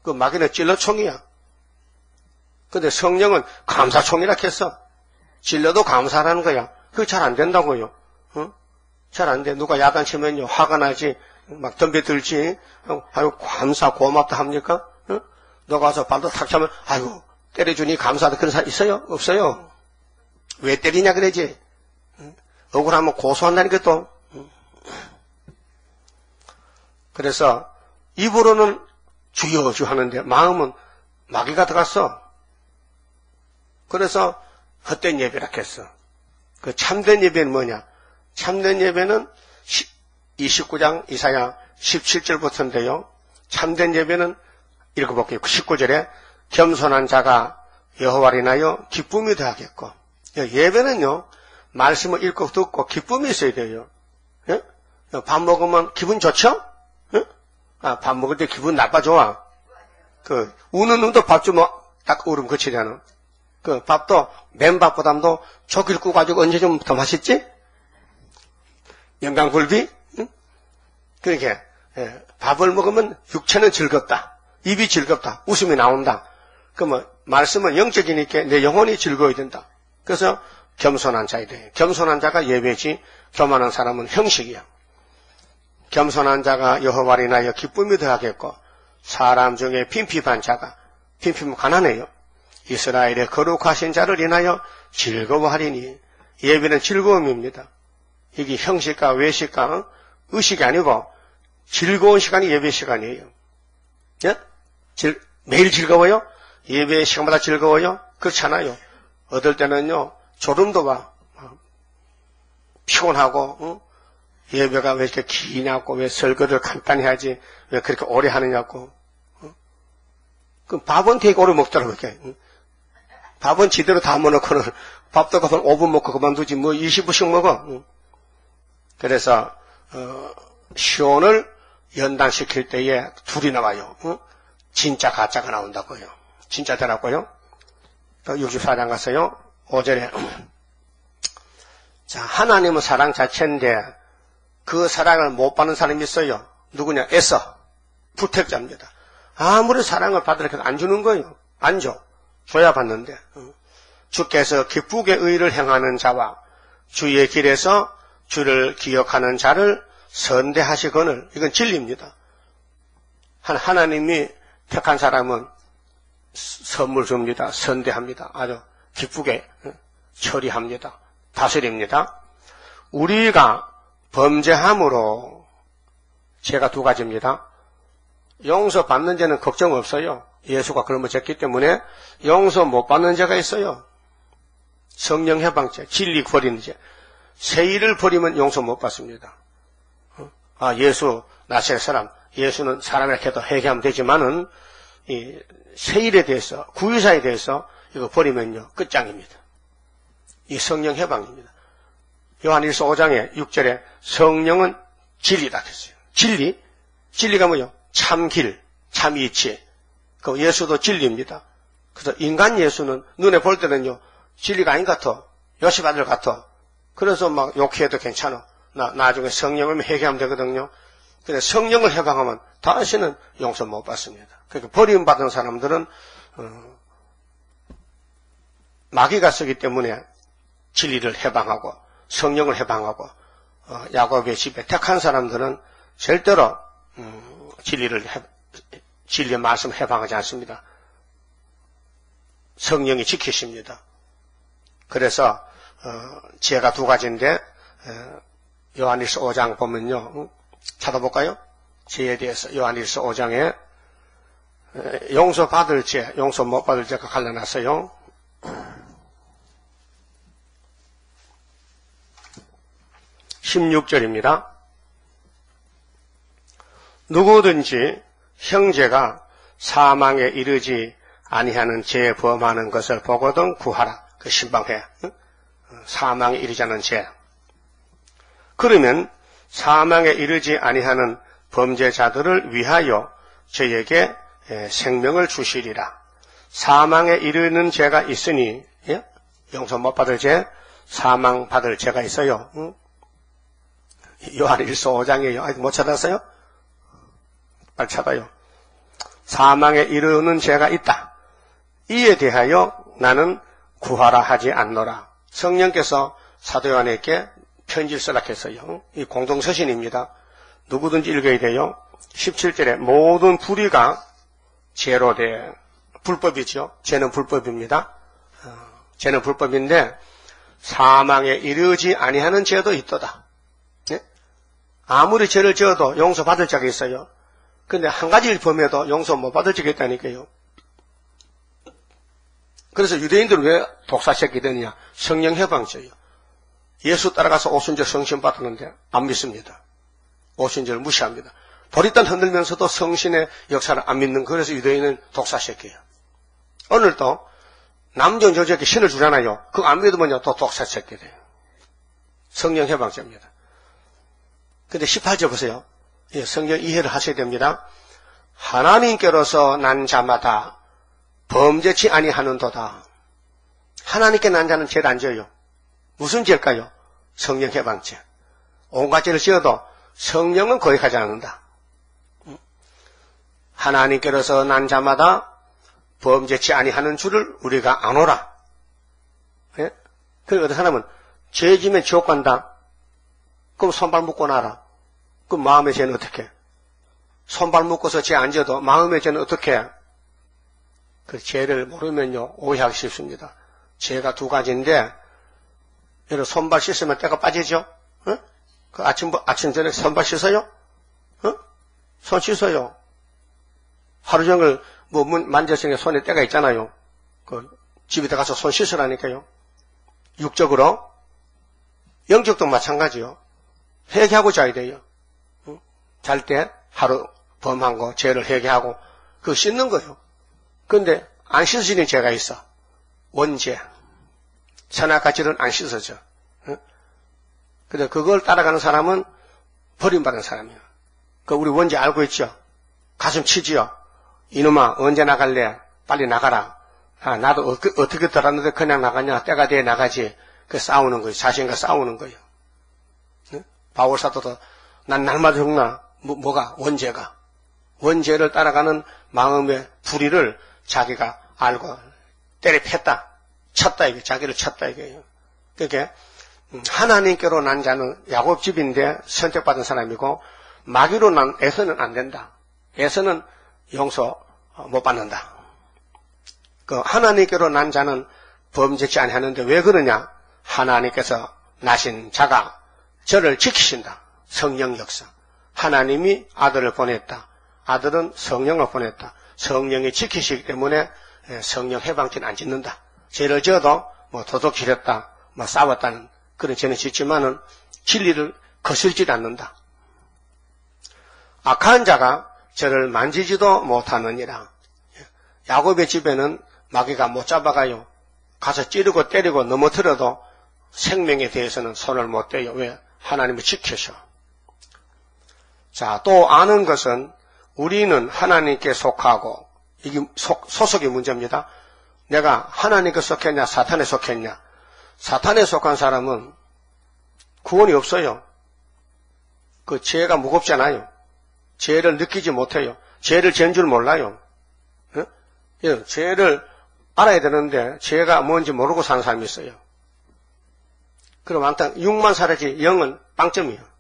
그 마귀는 찔러총이야. 근데 성령은 감사총이라 했어. 찔러도 감사라는 거야. 그게 잘 안 된다고요. 잘 안 돼. 누가 야단치면요 화가 나지, 막 덤벼들지. 아이고 감사 고맙다 합니까? 너가 와서 발도 탁 차면 아이고 때려주니 감사하다 그런 사람 있어요? 없어요. 왜 때리냐 그러지. 억울하면 고소한다니까 또. 그래서 입으로는 주여 주 하는데 마음은 마귀가 들어갔어. 그래서 헛된 예배라 했어. 그 참된 예배는 뭐냐? 참된 예배는 29장 이사야 17절부터인데요. 참된 예배는 읽어볼게요. 19절에 겸손한 자가 여호와를 인하여 기쁨이 더하겠고. 예배는요. 말씀을 읽고 듣고 기쁨이 있어야 돼요. 예? 밥 먹으면 기분 좋죠? 예? 밥 먹을 때 기분 나빠 좋아. 우는 놈도 밥 주면 딱 울음 그치잖아. 밥도 맨밥보다도 조기를 구가지고 언제 좀 더 맛있지? 영광굴비? 응? 그러니까 밥을 먹으면 육체는 즐겁다. 입이 즐겁다. 웃음이 나온다. 말씀은 영적이니까 내 영혼이 즐거워야 된다. 그래서 겸손한 자야 돼. 겸손한 자가 예배지, 교만한 사람은 형식이야. 겸손한 자가 여호와를 인하여 기쁨이 더하겠고, 사람 중에 빈핍한 자가, 빈핍은 가난해요. 이스라엘의 거룩하신 자를 인하여 즐거워하리니. 예배는 즐거움입니다. 이게 형식과 외식과 의식이 아니고 즐거운 시간이 예배 시간이에요. 예? 매일 즐거워요? 예배 시간마다 즐거워요? 그렇잖아요. 어떨 때는요, 졸음도 와. 피곤하고, 예배가 왜 이렇게 기냐고, 왜 설거를 간단히 하지, 왜 그렇게 오래 하느냐고. 그 밥은 되게 오래 먹더라고요, 그렇게. 밥은 지대로 다 먹어놓고는 밥도 그만 5분 먹고 그만두지, 뭐 20분씩 먹어. 그래서, 시온을 연단시킬 때에 둘이 나와요. 진짜 가짜가 나온다고요. 진짜 되라고요. 64장 가서요. 5절에 자, 하나님은 사랑 자체인데 그 사랑을 못 받는 사람이 있어요. 누구냐? 에서 부택자입니다. 아무리 사랑을 받으려고 안 주는 거예요. 안 줘. 줘야 받는데. 주께서 기쁘게 의를 행하는 자와 주의 길에서 주를 기억하는 자를 선대하시거늘. 이건 진리입니다. 하나님이 택한 사람은 선물 줍니다. 선대합니다. 아주 기쁘게 처리합니다. 다스립니다. 우리가 범죄함으로 죄가 두 가지입니다. 용서받는 죄는 걱정 없어요. 예수가 그런 걸 졌기 때문에 용서 못 받는 죄가 있어요. 성령 해방죄, 진리 버리는 죄. 세일을 버리면 용서 못 받습니다. 예수 나세 사람, 예수는 사람이라 해도 회개하면 되지만은 이 세일에 대해서, 구유사에 대해서 이거 버리면요 끝장입니다. 이 성령 해방입니다. 요한일서 5장에 6절에 성령은 진리다 했어요. 진리가 뭐요? 참길, 참이치. 그 예수도 진리입니다. 그래서 인간 예수는 눈에 볼 때는요 진리가 아닌 것 같아. 요셉 아들 같아. 그래서 막 욕해도 괜찮아. 나중에 성령을 회개하면 되거든요. 근데 성령을 해방하면 다시는 용서 못 받습니다. 그러니까 버림받은 사람들은 마귀가 쓰기 때문에 진리를 해방하고 성령을 해방하고 야곱의 집에 택한 사람들은 절대로 진리의 말씀을 해방하지 않습니다. 성령이 지키십니다. 그래서 죄가 두 가지인데 요한일서 5장 보면요. 찾아볼까요? 죄에 대해서 요한일서 5장에 용서받을 죄, 용서 못 받을 죄가 갈라놨어요. (16절입니다) 누구든지 형제가 사망에 이르지 아니하는 죄에 범하는 것을 보거든 구하라. 그 신방회. 사망에 이르지 않은 죄. 그러면 사망에 이르지 아니하는 범죄자들을 위하여 저에게 생명을 주시리라. 사망에 이르는 죄가 있으니 용서 못 받을 죄, 사망 받을 죄가 있어요. 요한일서 5장이에요. 아직 못 찾았어요? 빨리 찾아요. 사망에 이르는 죄가 있다. 이에 대하여 나는 구하라 하지 않노라. 성령께서 사도 요한에게 편지를 쓰라 했어요. 이 공동서신입니다. 누구든지 읽어야 돼요. 17절에 모든 불의가 죄로 돼. 불법이죠. 죄는 불법입니다. 죄는 불법인데 사망에 이르지 아니하는 죄도 있도다. 아무리 죄를 지어도 용서받을 자가 있어요. 근데 한 가지를 범해도 용서 못 받을 자가 있다니까요. 그래서 유대인들은 왜 독사새끼 되느냐? 성령 해방죄요. 예수 따라가서 오순절 성신 받았는데 안 믿습니다. 오순절 무시합니다. 도리단 흔들면서도 성신의 역사를 안 믿는, 그래서 유대인은 독사새끼예요. 오늘도 남전 여자에게 신을 주잖아요. 그거 안 믿으면요 또 독사새끼 돼요. 성령 해방죄입니다. 근데 18절 보세요. 성경 이해를 하셔야 됩니다. 하나님께로서 난 자마다 범죄치 아니하는도다. 하나님께 난 자는 죄를 안 지어요. 무슨 죄일까요? 성령 해방죄. 온갖 죄를 지어도 성령은 거역하지 않는다. 하나님께로서 난 자마다 범죄치 아니하는 줄을 우리가 아노라. 예? 그리고 어떤 사람은 죄 지면 지옥 간다. 그럼 손발 묶고 나라. 그럼 마음의 죄는 어떻게 해? 손발 묶어서 죄 안 지어도 마음의 죄는 어떻게 해? 그 죄를 모르면요 오해하기 쉽습니다. 죄가 두 가지인데 여러분 손발 씻으면 때가 빠지죠? 어? 그 아침 전에 손발 씻어요? 손 씻어요. 하루 종일 뭐 만졌으니 손에 때가 있잖아요. 그 집에 들어가서 손 씻으라니까요. 육적으로. 영적도 마찬가지요. 회개하고 자야 돼요. 잘 때 하루 범한 거, 죄를 회개하고, 그거 씻는 거예요. 근데 안 씻어지는 죄가 있어. 원죄. 선악과질은 안 씻어져. 근데 그걸 따라가는 사람은 버림받은 사람이에요. 그 우리 원죄 알고 있죠? 가슴 치지요? 이놈아, 언제 나갈래? 빨리 나가라. 아, 나도 어떻게 들었는데 그냥 나가냐? 때가 돼야 나가지. 그 싸우는 거예요. 자신과 싸우는 거예요. 바울 사도도 난 날마다 죽나? 뭐가? 원죄가. 원죄를 따라가는 마음의 불의를 자기가 알고 때려 팼다. 쳤다 이게 자기를 쳤다 이게요. 그게 하나님께로 난 자는 야곱집인데 선택받은 사람이고 마귀로 난 에서는 안 된다. 에서는 용서 못 받는다. 그 하나님께로 난 자는 범죄치 아니하는데 왜 그러냐? 하나님께서 나신 자가 저를 지키신다. 성령 역사. 하나님이 아들을 보냈다. 아들은 성령을 보냈다. 성령이 지키시기 때문에 성령 해방죄는 안 짓는다. 죄를 지어도 뭐 도둑 기렸다, 뭐 싸웠다는 그런 죄는 짓지만은 진리를 거슬지 않는다. 악한 자가 저를 만지지도 못하느니라. 야곱의 집에는 마귀가 못 잡아가요. 가서 찌르고 때리고 넘어뜨려도 생명에 대해서는 손을 못 대요. 왜? 하나님이 지켜셔. 자, 또 아는 것은 우리는 하나님께 속하고, 이게 소속의 문제입니다. 내가 하나님께 속했냐, 사탄에 속했냐. 사탄에 속한 사람은 구원이 없어요. 그 죄가 무겁잖아요. 죄를 느끼지 못해요. 죄를 지은 줄 몰라요. 예? 죄를 알아야 되는데 죄가 뭔지 모르고 사는 사람이 있어요. 그럼 항상 육만 살아지 영은 빵점이에요.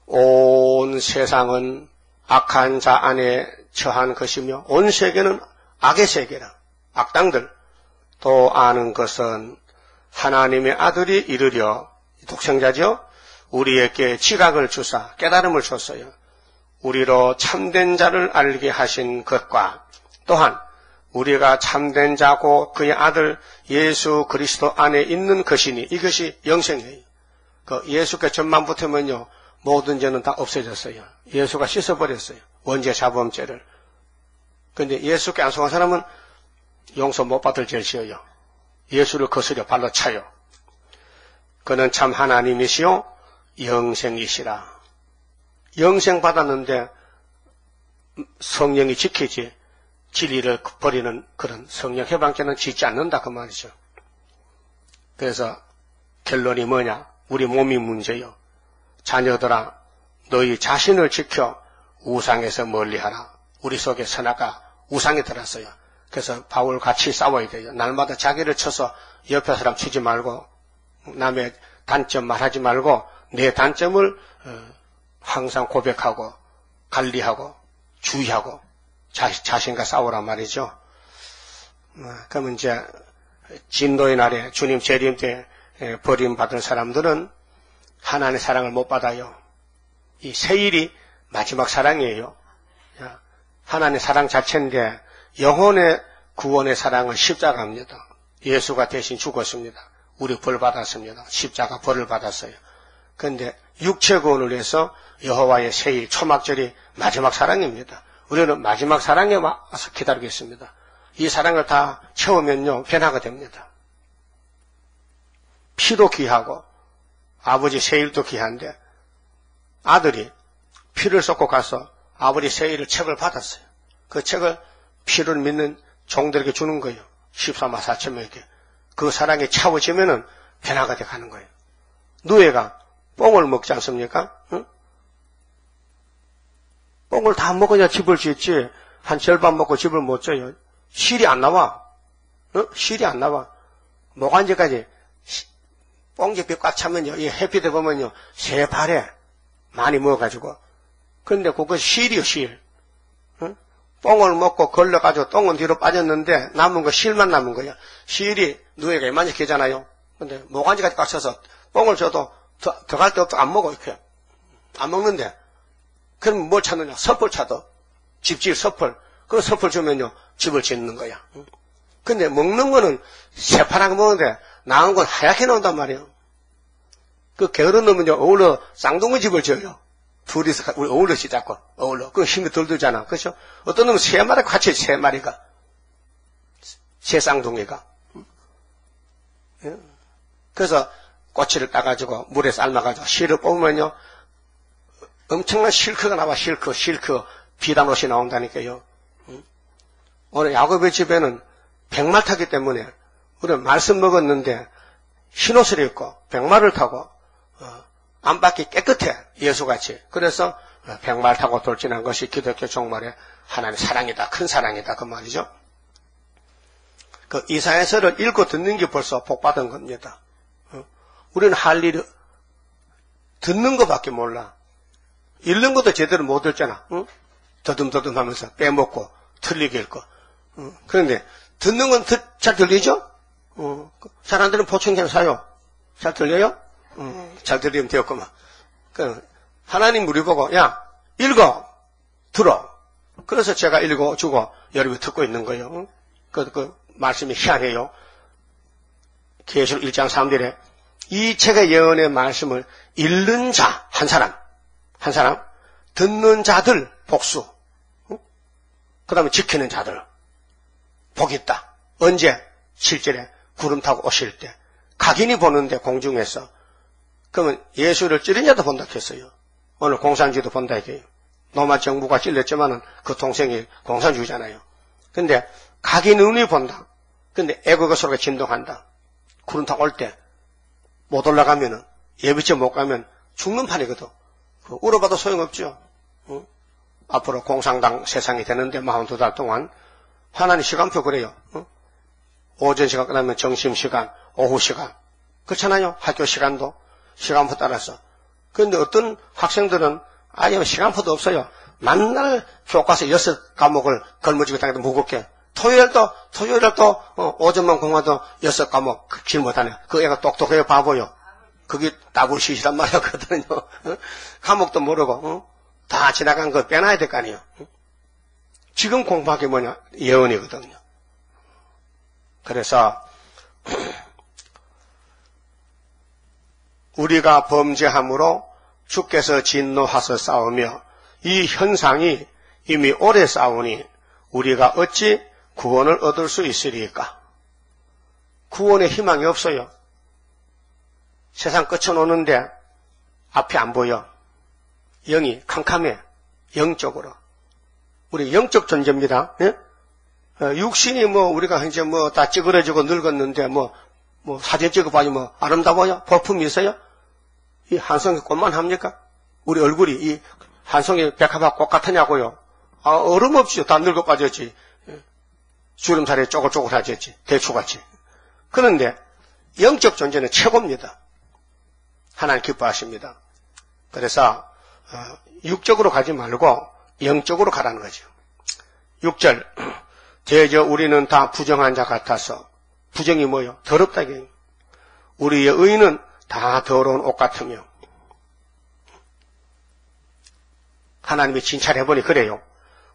온 세상은 악한 자 안에 처한 것이며 온 세계는 악의 세계라. 악당들. 또 아는 것은 하나님의 아들이 이르려 독생자죠. 우리에게 지각을 주사 깨달음을 줬어요. 우리로 참된 자를 알게 하신 것과 또한 우리가 참된 자고 그의 아들 예수 그리스도 안에 있는 것이니 이것이 영생이에요. 그 예수께 전만 붙으면요 모든 죄는 다 없어졌어요. 예수가 씻어버렸어요. 원죄 자범죄를. 그런데 예수께 안 속한 사람은 용서 못 받을 죄를 지어요. 예수를 거스려 발로 차요. 그는 참 하나님이시요 영생이시라. 영생 받았는데 성령이 지키지 진리를 버리는 그런 성령 해방죄는 짓지 않는다 그 말이죠. 그래서 결론이 뭐냐? 우리 몸이 문제요. 자녀들아 너희 자신을 지켜 우상에서 멀리하라. 우리 속에 선악과 우상이 들었어요. 그래서 바울 같이 싸워야 돼요. 날마다 자기를 쳐서 옆에 사람 치지 말고 남의 단점 말하지 말고 내 단점을 항상 고백하고 관리하고 주의하고 자신과 싸우란 말이죠. 그러면 이제 진노의 날에 주님 재림 때 버림받은 사람들은 하나님의 사랑을 못 받아요. 이 세일이 마지막 사랑이에요. 하나님의 사랑 자체인데 영혼의 구원의 사랑은 십자가입니다. 예수가 대신 죽었습니다. 우리 벌 받았습니다. 십자가 벌을 받았어요. 그런데 육체 구원을 위해서 여호와의 세일 초막절이 마지막 사랑입니다. 우리는 마지막 사랑에 와서 기다리겠습니다. 이 사랑을 다 채우면요 변화가 됩니다. 피도 귀하고 아버지 세일도 귀한데 아들이 피를 쏟고 가서 아버지 세일을 책을 받았어요. 그 책을 피를 믿는 종들에게 주는 거예요. 14만 4천 명에게. 그 사랑이 차워지면은 변화가 돼 가는 거예요. 누에가 뽕을 먹지 않습니까? 응? 뽕을 다 먹어야 집을 짓지 한 절반 먹고 집을 못 져요. 실이 안 나와. 응? 실이 안 나와. 모간지까지 뽕집이 꽉 차면요. 이 햇빛에 보면요. 새 발에 많이 먹어가지고. 그런데 그거 실이요, 실. 응? 뽕을 먹고 걸러가지고 똥은 뒤로 빠졌는데 남은 거 실만 남은 거예요. 실이 누에가 이만히 개잖아요. 근데 모간지까지 꽉 차서 뽕을 줘도 더 갈 데 없고 안 먹어, 이렇게. 안 먹는데. 그럼 뭘 찾느냐? 섭을 찾아. 집집 섭을. 그 섭을 주면요. 집을 짓는 거야. 근데 먹는 거는 새파랗게 먹는데 나은 건 하얗게 나온단 말이에요. 그 게으른 놈은요, 어울러 쌍둥이 집을 지어요. 둘이서 우리 어울러 시작고 어울러. 그 힘이 덜 들잖아. 그렇죠? 어떤 놈은 세 마리 같이 세 마리가 세 쌍둥이가. 그래서 꼬치를 따가지고 물에 삶아가지고 실을 뽑으면요 엄청난 실크가 나와. 실크 비단옷이 나온다니까요. 오늘 야곱의 집에는 백말 타기 때문에 우리는 말씀 먹었는데 흰옷을 입고 백말을 타고 안팎이 깨끗해. 예수같이. 그래서 백말 타고 돌진한 것이 기독교 종말의 하나님의 사랑이다. 큰 사랑이다. 그 말이죠. 그 이사야서를 읽고 듣는 게 벌써 복받은 겁니다. 우리는 할 일이 듣는 것밖에 몰라. 읽는 것도 제대로 못 읽잖아. 더듬더듬 하면서 빼먹고 틀리게 읽고. 그런데 듣는 건 잘 들리죠? 사람들은 보충 사요. 잘 들려요? 잘 들리면 되었구만. 하나님 우리 보고 야 읽어 들어. 그래서 제가 읽어주고 여러분이 듣고 있는 거예요. 그 말씀이 희한해요. 계시록 1장 3절에 이 책의 예언의 말씀을 읽는 자 한 사람 듣는 자들 복수, 그 다음에 지키는 자들 복이 있다. 언제? 7절에 구름 타고 오실 때 각인이 보는데 공중에서. 그러면 예수를 찌른 자도 본다 했어요. 오늘 공산주의도 본다 이게요. 로마 정부가 찔렸지만은 그 동생이 공산주의잖아요. 근데 각인 눈이 본다. 근데 애국의 소리가 진동한다. 구름 타고 올 때 못 올라가면은 예비집 못 가면 죽는 판이거든. 울어봐도 소용없죠. 앞으로 공산당 세상이 되는데 42달 동안 하나님 시간표 그래요. 오전 시간 끝나면 점심시간, 오후 시간. 그렇잖아요. 학교 시간도 시간표 따라서. 그런데 어떤 학생들은 아예 시간표도 없어요. 만날 교과서 6과목을 걸머지고 다니도 무겁게. 토요일날 또 오전만 공부해도 6과목 길 못하네. 그 애가 똑똑해요. 바보요. 그게 따블시시란 말이었거든요. 과목도 모르고 다 지나간 거 빼놔야 될 거 아니에요. 지금 공부하기 뭐냐? 예언이거든요. 그래서 우리가 범죄함으로 주께서 진노하사 이 현상이 이미 오래 싸우니 우리가 어찌 구원을 얻을 수 있으리까? 구원의 희망이 없어요. 세상 끝쳐놓는데 앞이 안 보여. 영이 캄캄해. 영적으로. 우리 영적 존재입니다. 예? 육신이 우리가 이제 다 찌그러지고 늙었는데 사진 찍어봐요. 아름다워요? 거품이 있어요? 이 한송이 꽃만 합니까? 우리 얼굴이 이 한송이 백합화 꽃 같으냐고요? 얼음 없지요. 다 늙어 빠졌지. 주름살이 쪼글쪼글하졌지. 대추같이. 그런데 영적 존재는 최고입니다. 하나님 기뻐하십니다. 그래서 육적으로 가지 말고 영적으로 가라는 거죠. 6절 대저 우리는 다 부정한 자 같아서. 부정이 뭐요? 더럽다 이게. 우리의 의는 다 더러운 옷 같으며. 하나님이 진찰해보니 그래요.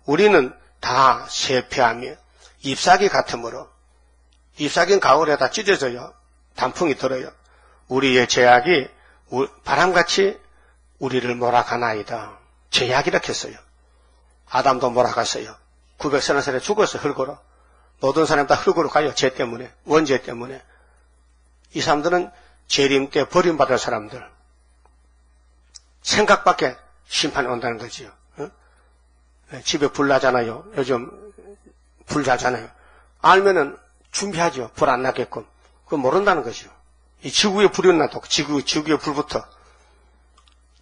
우리는 다 쇠폐하며 잎사귀 같으므로. 잎사귀는 가을에 다 찢어져요. 단풍이 들어요. 우리의 죄악이 바람같이 우리를 몰아가나이다. 죄악이라 했어요. 아담도 몰아갔어요. 930살에 죽어서 흙으로. 모든 사람 다 흙으로 가요. 죄 때문에. 원죄 때문에. 이 사람들은 재림 때 버림받을 사람들. 생각밖에 심판이 온다는 거지요. 집에 불 나잖아요. 요즘 불 자잖아요. 알면은 준비하죠. 불 안 나게끔. 그거 모른다는 거죠. 이 지구에 불이 나도 지구에 불부터.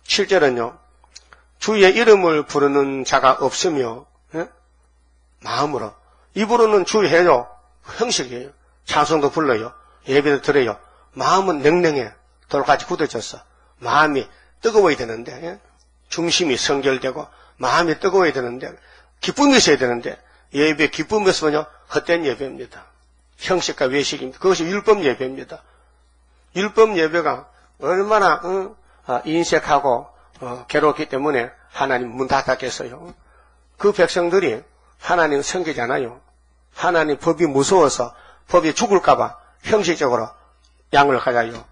7절은요. 주의 이름을 부르는 자가 없으며 마음으로. 입으로는 주 해요. 형식이에요. 찬송도 불러요. 예배도 드려요. 마음은 냉랭해. 돌같이 굳어졌어. 마음이 뜨거워야 되는데 중심이 성결되고 마음이 뜨거워야 되는데 기쁨이 있어야 되는데 예배 기쁨이 없으면요. 헛된 예배입니다. 형식과 외식입니다. 그것이 율법 예배입니다. 율법 예배가 얼마나 인색하고 괴롭기 때문에 하나님 문 닫았겠어요. 그 백성들이 하나님 섬기잖아요. 하나님 법이 무서워서 법이 죽을까봐 형식적으로 양을 가져요.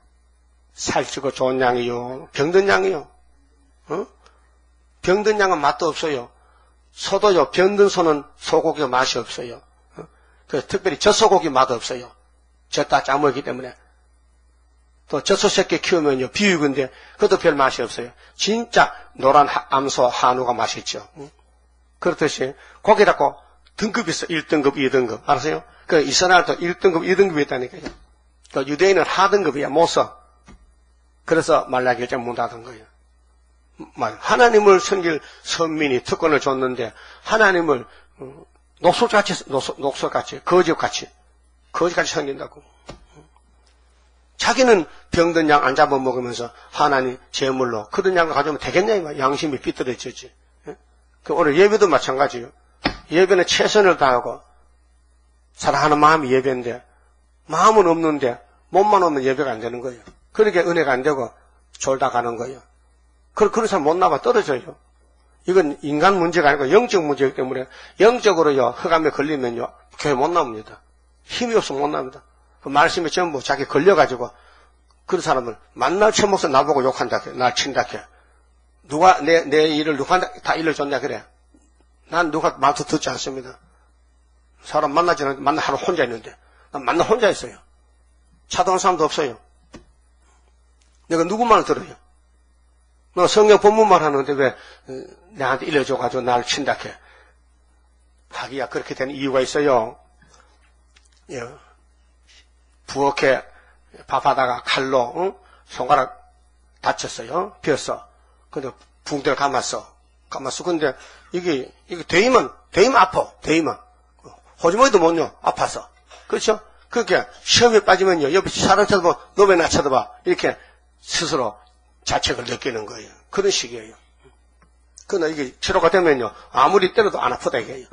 살찌고 좋은 양이요. 병든 양이요. 병든 양은 맛도 없어요. 소도요. 병든 소는 소고기 맛이 없어요. 특별히 젖소고기 맛 없어요. 젖다 짜먹기 때문에. 또 젖소 새끼 키우면요. 비육인데 그것도 별 맛이 없어요. 진짜 노란 암소 한우가 맛있죠. 그렇듯이 고기라고 등급이 있어. 1등급, 2등급. 알았어요? 그 이스라엘도 1등급, 2등급이 있다니까요. 그 유대인은 하등급이야. 못 써. 그래서 말라기 1장 문 닫은 거예요. 하나님을 섬길 선민이 특권을 줬는데 하나님을 녹색같이 거지같이 섬긴다고. 자기는 병든 양 안 잡아먹으면서 하나님 제물로 그런 양을 가져오면 되겠냐 이 말. 양심이 삐뚤어지지. 그 오늘 예배도 마찬가지예요. 예배는 최선을 다하고 사랑하는 마음이 예배인데 마음은 없는데 몸만 오면 예배가 안 되는 거예요. 그러니까 은혜가 안 되고 졸다 가는 거예요. 그런 사람 못 나가 떨어져요. 이건 인간 문제가 아니고 영적 문제이기 때문에 영적으로요 흑암에 걸리면요 교회 못 나옵니다. 힘이 없으면 못 나옵니다. 그 말씀에 전부 자기 걸려가지고 그런 사람을 만날 처먹어서 나보고 욕한다 그래. 날 친다 그래. 누가 내 일을 누가 다 일러줬냐 그래. 난 누가 말도 듣지 않습니다. 사람 만나지 않는데 만나 하루 혼자 있는데 난 만나 혼자 있어요. 찾아온 사람도 없어요. 내가 누구 말을 들어요? 너 성경 본문만 하는데 왜 나한테 일러줘가지고 나를 친다 해. 하기야 그렇게 된 이유가 있어요. 예. 부엌에 밥하다가 칼로 손가락 다쳤어요. 비었어. 근데 붕대를 감았어. 근데 이게 대이면 아파. 대이면 호주머니도 못요. 아파서. 그렇죠? 그렇게 시험에 빠지면요. 옆에 사람 쳐다봐. 너 왜 나 쳐다봐. 이렇게 스스로 자책을 느끼는 거예요. 그런 식이에요. 그러나 이게 치료가 되면요. 아무리 때려도 안 아프다 이게요.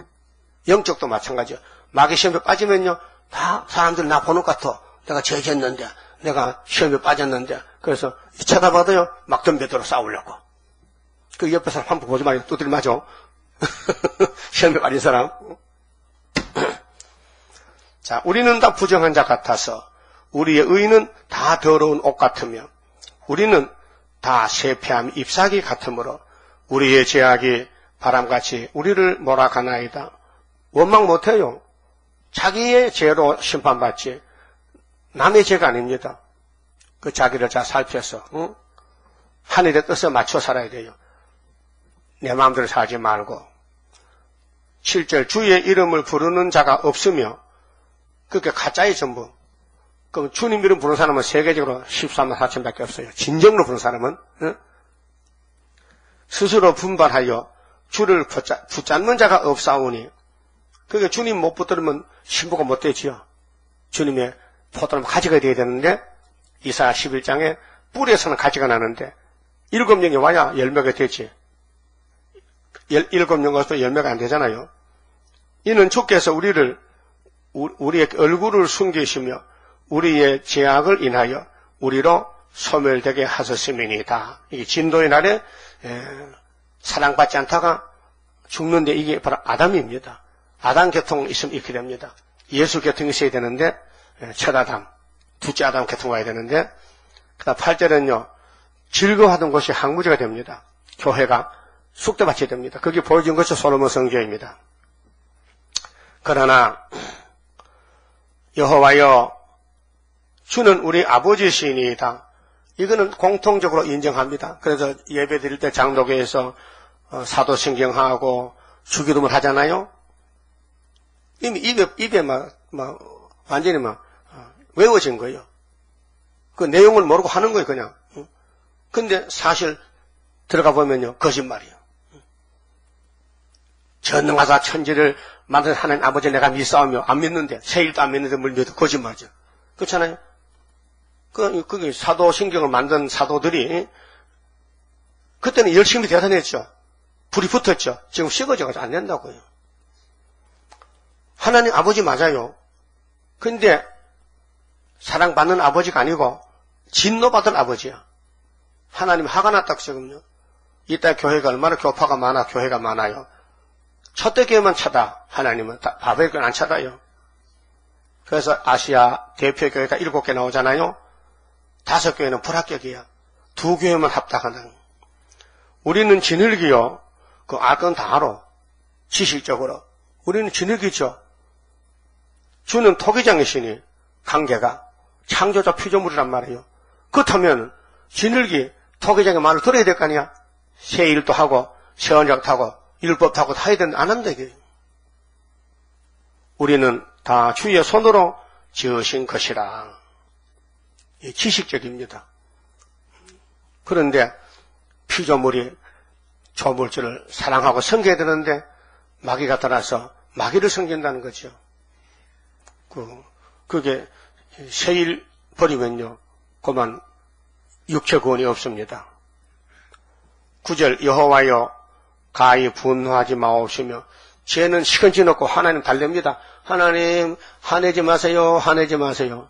영적도 마찬가지요. 마귀 시험에 빠지면요. 다 사람들 나 보는 것 같아. 내가 죄졌는데, 내가 시험에 빠졌는데, 그래서 쳐다봐도요. 막 덤벼들어 싸우려고. 그 옆에 사람 한 번 보지 말고 두드려 맞아. 시험에 빠진 사람. 자, 우리는 다 부정한 자 같아서 우리의 의는 다 더러운 옷 같으며 우리는 다 쇠폐함 잎사귀 같으므로 우리의 죄악이 바람같이 우리를 몰아가나이다. 원망 못해요. 자기의 죄로 심판받지 남의 죄가 아닙니다. 그 자기를 잘 살펴서 하늘의 뜻에 맞춰 살아야 돼요. 내 마음대로 살지 말고 7절 주의 이름을 부르는 자가 없으며 그렇게 가짜의 전부. 그럼 주님 이름 부르는 사람은 세계적으로 14만 4천밖에 없어요. 진정으로 부르는 사람은 스스로 분발하여 주를 붙잡는 자가 없사오니 그게 주님 못 붙들면 신부가 못 되지요. 주님의 포도나무 가지가 돼야 되는데 이사야 11장에 뿌리에서는 가지가 나는데 7년이 와야 열매가 되지. 7년 가서 열매가 안 되잖아요. 이는 주께서 우리의 얼굴을 숨기시며 우리의 죄악을 인하여 우리로 소멸되게 하셨음이니이다. 이게 진도의 날에 사랑받지 않다가 죽는데 이게 바로 아담입니다. 아담 계통 있으면 이렇게 됩니다. 예수 계통이 있어야 되는데 첫 아담, 둘째 아담 계통 와야 되는데 그다음 8절은요. 즐거워하던 것이 항무지가 됩니다. 교회가 쑥대밭이 됩니다. 그게 보여준 것이 솔로몬 성전입니다. 그러나 여호와여 주는 우리 아버지시니이다. 이거는 공통적으로 인정합니다. 그래서 예배 드릴 때 장로교에서 사도신경하고 주기도문 하잖아요. 이미 입에 완전히 외워진 거예요. 그 내용을 모르고 하는 거예요, 그냥. 근데 사실 들어가 보면요, 거짓말이에요. 전능하사 천지를 만든 하나님 아버지 내가 믿사오며 안 믿는데, 세일도 안 믿는데 뭘 믿어? 거짓말이죠. 그렇잖아요? 그게 사도신경을 만든 사도들이, 그때는 열심히 대단했죠. 불이 붙었죠. 지금 식어져가지고 안 된다고요. 하나님 아버지 맞아요. 근데, 사랑받는 아버지가 아니고, 진노받은 아버지야. 하나님 화가 났다고 지금요. 이따 교회가 얼마나 교파가 많아, 교회가 많아요. 초대교회만 찾아. 하나님은 바벨교회는 안 찾아요. 그래서 아시아 대표교회가 7개 나오잖아요. 5교회는 불합격이야. 2교회만 합격하는. 우리는 진흙이요. 그 알 건 다 알아. 지식적으로. 우리는 진흙이죠. 주는 토기장이시니 관계가 창조자 피조물이란 말이에요. 그렇다면 진흙이 토기장의 말을 들어야 될 거 아니야. 새 일도 하고 새 언약도 하고 율법도 하고 다 해야 되는데 안 한다 이게. 우리는 다 주의 손으로 지으신 것이라. 지식적입니다. 그런데 피조물이 조물주를 사랑하고 섬겨야 되는데 마귀가 따라서 마귀를 섬긴다는 거죠. 그게 세일 버리면요, 그만 육체 구원이 없습니다. 9절 여호와여 가히 분노하지 마옵시며 죄는 시건치 놓고 하나님 달랩니다. 하나님 화내지 마세요. 화내지 마세요.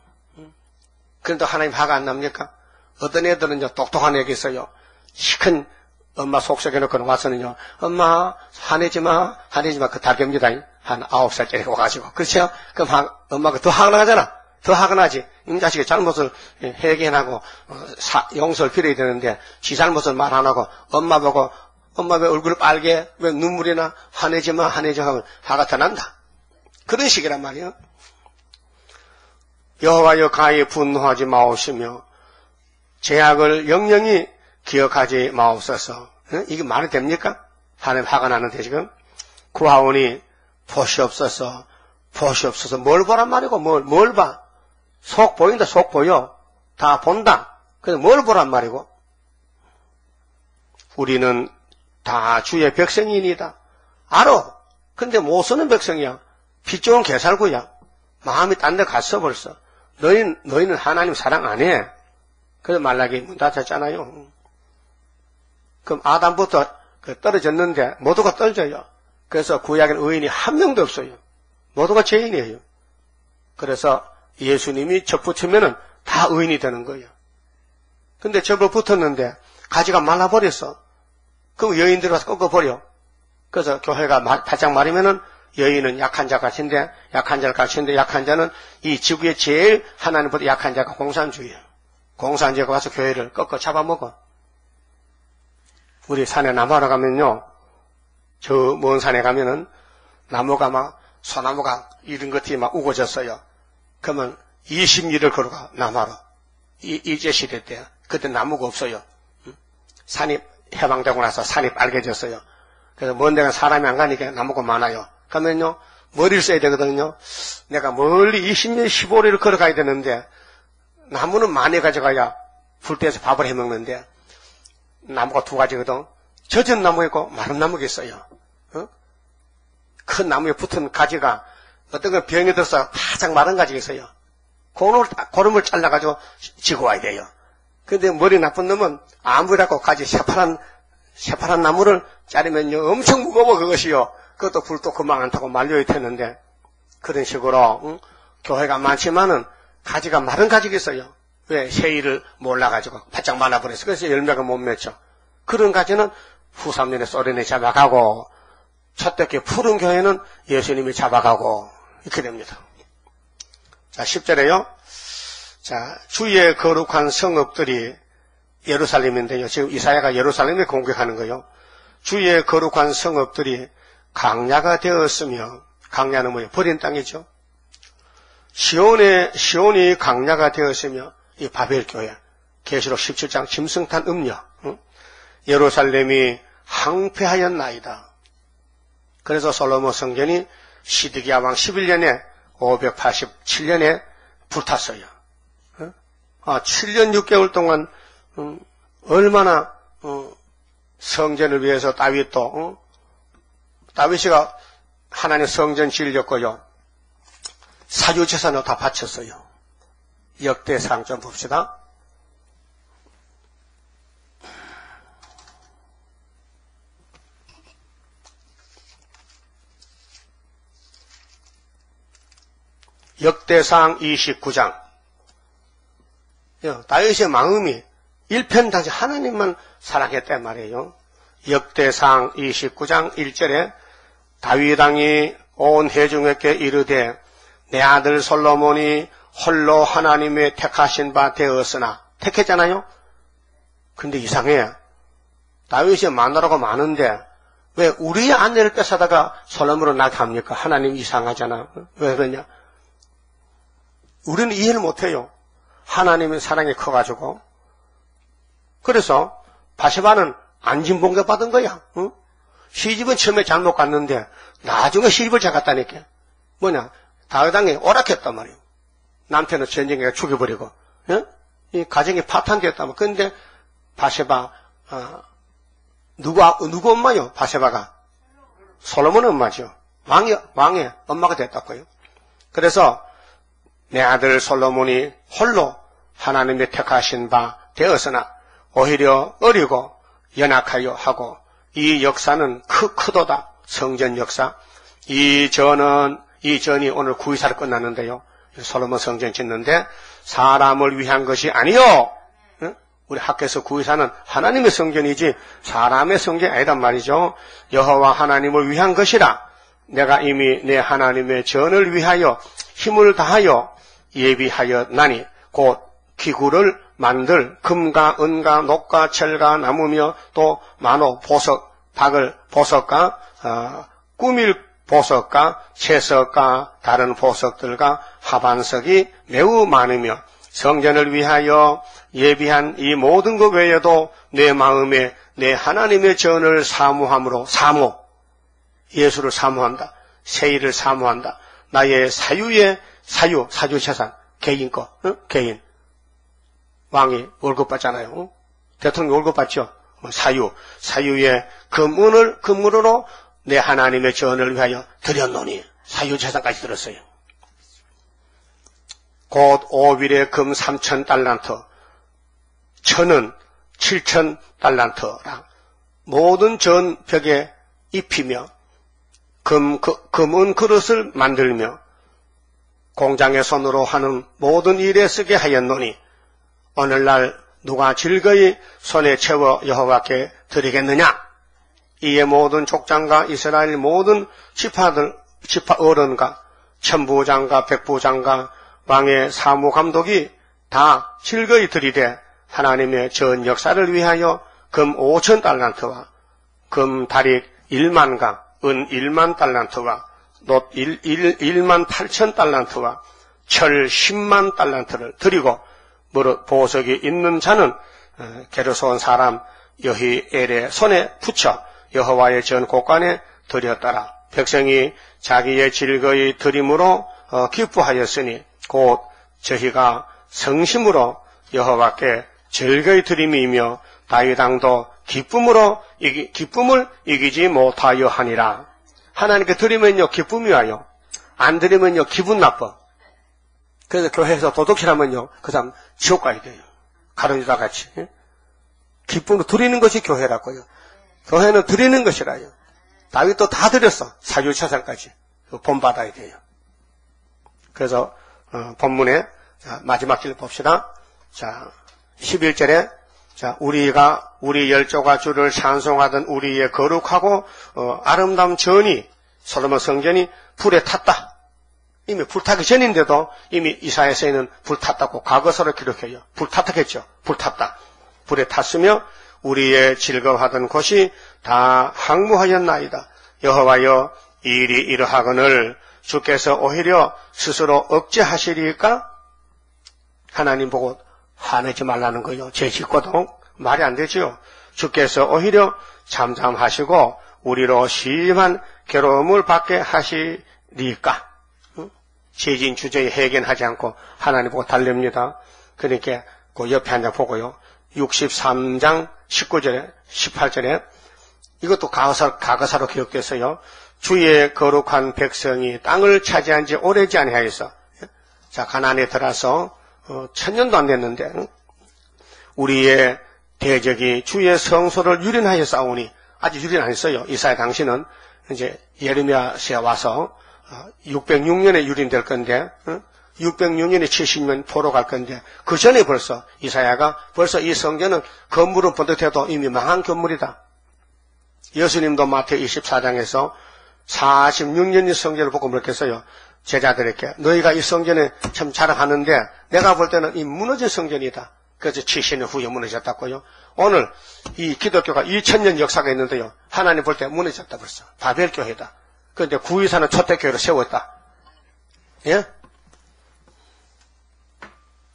그런데 하나님 화가 안 납니까? 어떤 애들은요 똑똑한 애가 있어요. 시큰 엄마 속삭여 놓고 와서는요, 엄마 화내지 마. 화내지 마. 그 달갭니다. 한 9살짜리 와가지고. 그렇죠? 그럼 엄마가 더 화가 나잖아. 더 화가 나지. 이 자식이 잘못을 회개하고 용서를 빌어야 되는데 지 잘못을 말 안 하고 엄마 보고 엄마 왜 얼굴 빨개? 왜 눈물이 나? 화내지 마. 화내지 마. 하면 화가 더 난다. 그런 식이란 말이에요. 여호와여 가히 분노하지 마옵시며 죄악을 영영히 기억하지 마옵소서. 이게 말이 됩니까? 하나님 화가 나는데 지금 구하오니 보시옵소서. 보시옵소서. 뭘 보란 말이고 뭘 봐? 속 보인다. 속 보여. 다 본다. 그래서 뭘 보란 말이고? 우리는 다 주의 백성이니이다. 알아. 근데 못 쓰는 백성이야. 빚 좋은 개살구야. 마음이 딴 데 갔어 벌써. 너희는 하나님 사랑 안 해. 그래서 말라기 문 닫혔잖아요. 그럼 아담부터 떨어졌는데 모두가 떨어져요. 그래서 구약에는 의인이 한 명도 없어요. 모두가 죄인이에요. 그래서 예수님이 접 붙으면은 다 의인이 되는 거예요. 근데 접을 붙었는데 가지가 말라버렸어. 그럼 여인들이 와서 꺾어버려. 그래서 교회가 바짝 말이면은 여인은 약한 자 같은데, 약한 자를 가르치는데 약한 자는 이 지구에 제일 하나님보다 약한 자가 공산주의예요. 공산주의가 와서 교회를 꺾어 잡아먹어. 우리 산에 나무하러 가면요, 저 먼 산에 가면은 나무가 막 소나무가 이런 것들이 막 우거졌어요. 그러면 20리를 걸어가 나무하러. 일제 시대 때 그때 나무가 없어요. 산이 해방되고 나서 산이 빨개졌어요. 그래서 먼 데가 사람이 안 가니까 나무가 많아요. 그러면요 머리를 써야 되거든요. 내가 멀리 20리 15리를 걸어가야 되는데 나무는 많이 가져가야 불때에서 밥을 해먹는데 나무가 2가지거든. 젖은 나무 있고 마른 나무가 있어요. 큰 나무에 붙은 가지가 어떤 건 병에 들어서 바짝 마른 가지가 있어요. 고름을 잘라가지고 지고 와야 돼요. 근데 머리 나쁜 놈은 아무래도 가지 새파란 나무를 자르면요 엄청 무거워 그것이요. 그것도 불도 금방 안 타고 말려야 되는데 그런 식으로 교회가 많지만은 가지가 마른 가지가 있어요. 왜? 세일을 몰라가지고 바짝 말라버렸어. 그래서 열매가 못 맺죠. 그런 가지는 후 3년에 소련이 잡아가고 첫대교 푸른 교회는 예수님이 잡아가고 이렇게 됩니다. 자 10절에요. 자 주의 거룩한 성읍들이 예루살렘인데요. 지금 이사야가 예루살렘을 공격하는 거예요. 주의 거룩한 성읍들이 강야가 되었으며 강야는 뭐예요? 버린 땅이죠. 시온이 강야가 되었으며 이 바벨교회 계시록 17장 짐승탄 음녀 예루살렘이 항폐하였나이다. 그래서 솔로몬 성전이 시드기야 왕 11년에 587년에 불탔어요. 7년 6개월 동안 얼마나 성전을 위해서 다윗이가 하나님 성전 지으려고요. 사유재산을 다 바쳤어요. 역대상 좀 봅시다. 역대상 29장. 다윗의 마음이 일편단심 하나님만 사랑했단 말이에요. 역대상 29장 1절에 다윗 왕이 온 회중에게 이르되 내 아들 솔로몬이 홀로 하나님의 택하신 바 되었으나, 택했잖아요. 근데 이상해. 다윗이 마누라가 많은데 왜 우리의 아내를 뺏어다가 솔로몬으로 낳게 합니까? 하나님 이상하잖아. 왜 그러냐? 우리는 이해를 못해요. 하나님의 사랑이 커가지고. 그래서 바세바는 안진봉개 받은 거야. 응? 시집은 처음에 잘못 갔는데 나중에 시집을 잘 갔다니까. 뭐냐? 다윗 왕이 오락했단 말이에요. 남편은 전쟁에 죽여버리고, 응? 이 가정이 파탄됐단 말이에요. 그런데 바세바, 누구 엄마요? 바세바가 솔로몬 엄마죠. 왕의 엄마가 됐다고요. 그래서 내 아들 솔로몬이 홀로 하나님의 택하신 바 되었으나 오히려 어리고 연약하여 하고, 이 역사는 크도다. 성전 역사. 이 전이 오늘 구이사를 끝났는데요. 솔로몬 성전 짓는데 사람을 위한 것이 아니요. 우리 학교에서 구이사는 하나님의 성전이지 사람의 성전이 아니란 말이죠. 여호와 하나님을 위한 것이라 내가 이미 내 하나님의 전을 위하여 힘을 다하여 예비하였나니, 곧 기구를 만들 금과 은과 녹과 철과 나무며 또 만호 보석, 박을 보석과 꾸밀 보석과 채석과 다른 보석들과 하반석이 매우 많으며, 성전을 위하여 예비한 이 모든 것 외에도 내 마음에 내 하나님의 전을 사모함으로, 예수를 사모한다. 세일을 사모한다. 나의 사유재산, 개인 거, 개인. 왕이 월급 받잖아요. 대통령 월급 받죠. 사유의 금으로 내 하나님의 전을 위하여 드렸노니, 사유재산까지 들었어요. 곧 오빌의 금 3,000달란트, 천은 7,000달란트라 모든 전벽에 입히며 금은 그릇을 만들며 공장의 손으로 하는 모든 일에 쓰게 하였노니, 오늘날 누가 즐거이 손에 채워 여호와께 드리겠느냐? 이에 모든 족장과 이스라엘 모든 지파 어른과 천부장과 백부장과 왕의 사무감독이 다 즐거이 드리되, 하나님의 전 역사를 위하여 금 5,000달란트와 금 다릭 1만과 은 1만 달란트와 놋 1만 8,000달란트와 철 10만 달란트를 드리고, 보석이 있는 자는 게르손 사람 여히엘의 손에 붙여 여호와의 전 곳간에 드렸더라. 백성이 자기의 즐거이 드림으로 기뻐하였으니, 곧 저희가 성심으로 여호와께 즐거이 드림이며 다윗 왕도 기쁨을 이기지 못하여 하니라. 하나님께 드리면요 기쁨이 와요. 안 드리면요 기분 나빠. 그래서 교회에서 도둑질하면요 그 사람 지옥 가야 돼요. 가론유다 같이. 기쁨으로 드리는 것이 교회라고요. 교회는 드리는 것이라요. 다윗도 다 드렸어. 사유재산까지 본받아야 돼요. 그래서 본문의 마지막 절 봅시다. 자, 11절에 우리가 우리 열조가 주를 찬송하던 우리의 거룩하고 아름다운 전이, 솔로몬 성전이 불에 탔다. 이미 불타기 전인데도 이미 이사야서에는 불탔다고 과거서로 기록해요. 불탔다겠죠. 불탔다. 불에 탔으며 우리의 즐거워하던 곳이 다 항무하였나이다. 여호와여, 이 일이 이러하거늘 주께서 오히려 스스로 억제하시리까? 하나님 보고 화내지 말라는 거요. 죄 짓고도 말이 안 되지요. 주께서 오히려 잠잠하시고 우리로 심한 괴로움을 받게 하시리까? 죄진 주저에 해견하지 않고 하나님 보고 달랩니다. 그러니까 그 옆에 한 장 보고요. 63장 19절에 18절에 이것도 가거사로 기록됐어요. 주의 거룩한 백성이 땅을 차지한 지 오래지 아니하여서, 자, 가나안에 들어서 1000년도 안 됐는데 우리의 대적이 주의 성소를 유린하여 싸우니, 아직 유린 안 했어요. 이사야 당시는 이제 예레미야서에 와서 606년에 유린될 건데 606년에 70년 포로 갈 건데, 그 전에 벌써 이사야가 벌써 이 성전은 건물은 번듯해도 이미 망한 건물이다. 예수님도 마태 24장에서 46년이 성전을 보고 그랬겠어요. 제자들에게 너희가 이 성전에 참 자랑하는데 내가 볼 때는 이 무너진 성전이다. 그래서 70년 후에 무너졌다고요. 오늘 이 기독교가 2000년 역사가 있는데요. 하나님 볼 때 무너졌다 벌써. 바벨교회다. 그런데 구이사는 초대교회로 세웠다. 예?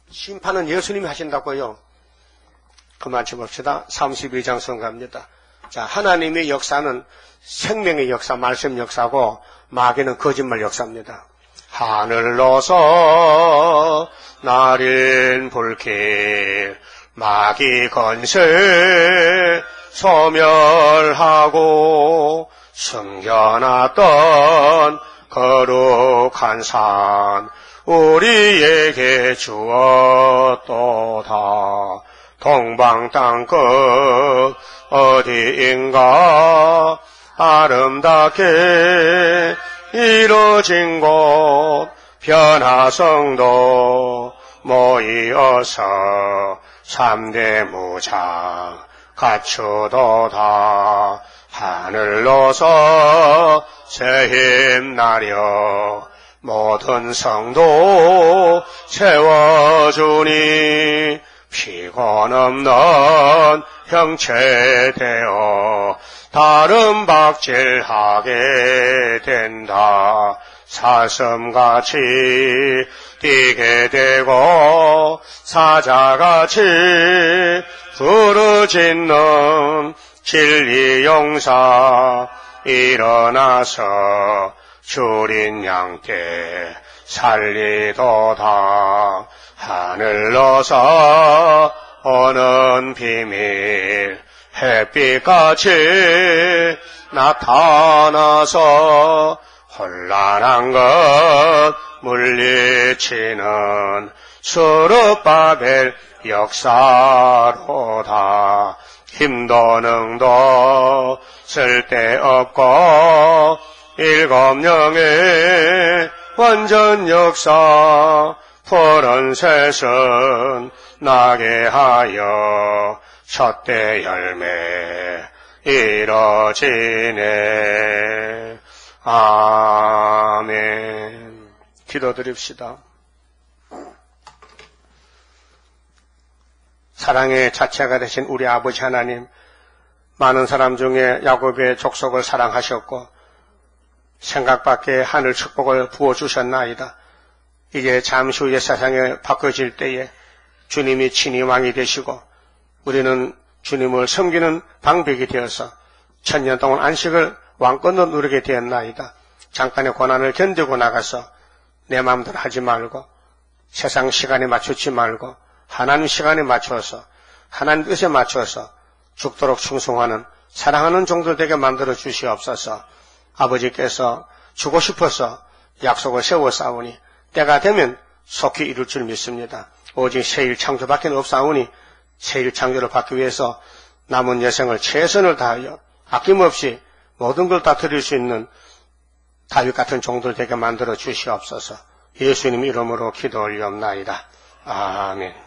심판은 예수님이 하신다고요. 그만 짚읍시다. 32장 성가입니다. 자, 하나님의 역사는 생명의 역사, 말씀 역사고 마귀는 거짓말 역사입니다. 하늘로서 날인 불길 마귀 건세 소멸하고 숨겨놨던 거룩한 산 우리에게 주었도다. 동방 땅끝 어디인가 아름답게 이루어진 곳 변화성도 모이어서 3대 무장 갖추도다. 하늘로서 새 힘나려 모든 성도 채워주니 피곤 없는 형체 되어 다른 박질하게 된다. 사슴같이 뛰게 되고 사자같이 부르짖는 진리용사 일어나서 줄인 양떼 살리도다. 하늘로서 오는 비밀 햇빛같이 나타나서 혼란한 것 물리치는 수르바벨 역사로다. 힘도 능도 쓸데없고 일곱령의 완전 역사 푸른 새순 나게 하여 첫대 열매 이뤄지네. 아멘. 기도드립시다. 사랑의 자체가 되신 우리 아버지 하나님, 많은 사람 중에 야곱의 족속을 사랑하셨고 생각 밖의 하늘 축복을 부어주셨나이다. 이제 잠시 후에 세상에 바꿔질 때에 주님이 친히 왕이 되시고 우리는 주님을 섬기는 방백이 되어서 천년 동안 안식을 왕권으로 누리게 되었나이다. 잠깐의 고난을 견디고 나가서 내 마음대로 하지 말고 세상 시간에 맞추지 말고 하나님 시간에 맞춰서 하나님 뜻에 맞춰서 죽도록 충성하는 사랑하는 종들 되게 만들어 주시옵소서. 아버지께서 주고 싶어서 약속을 세워 싸우니 때가 되면 속히 이룰 줄 믿습니다. 오직 새일 창조밖에 없사오니 새일 창조를 받기 위해서 남은 여생을 최선을 다하여 아낌없이 모든 걸 다 드릴 수 있는 다윗 같은 종들 되게 만들어 주시옵소서. 예수님 이름으로 기도 올리옵나이다. 아멘.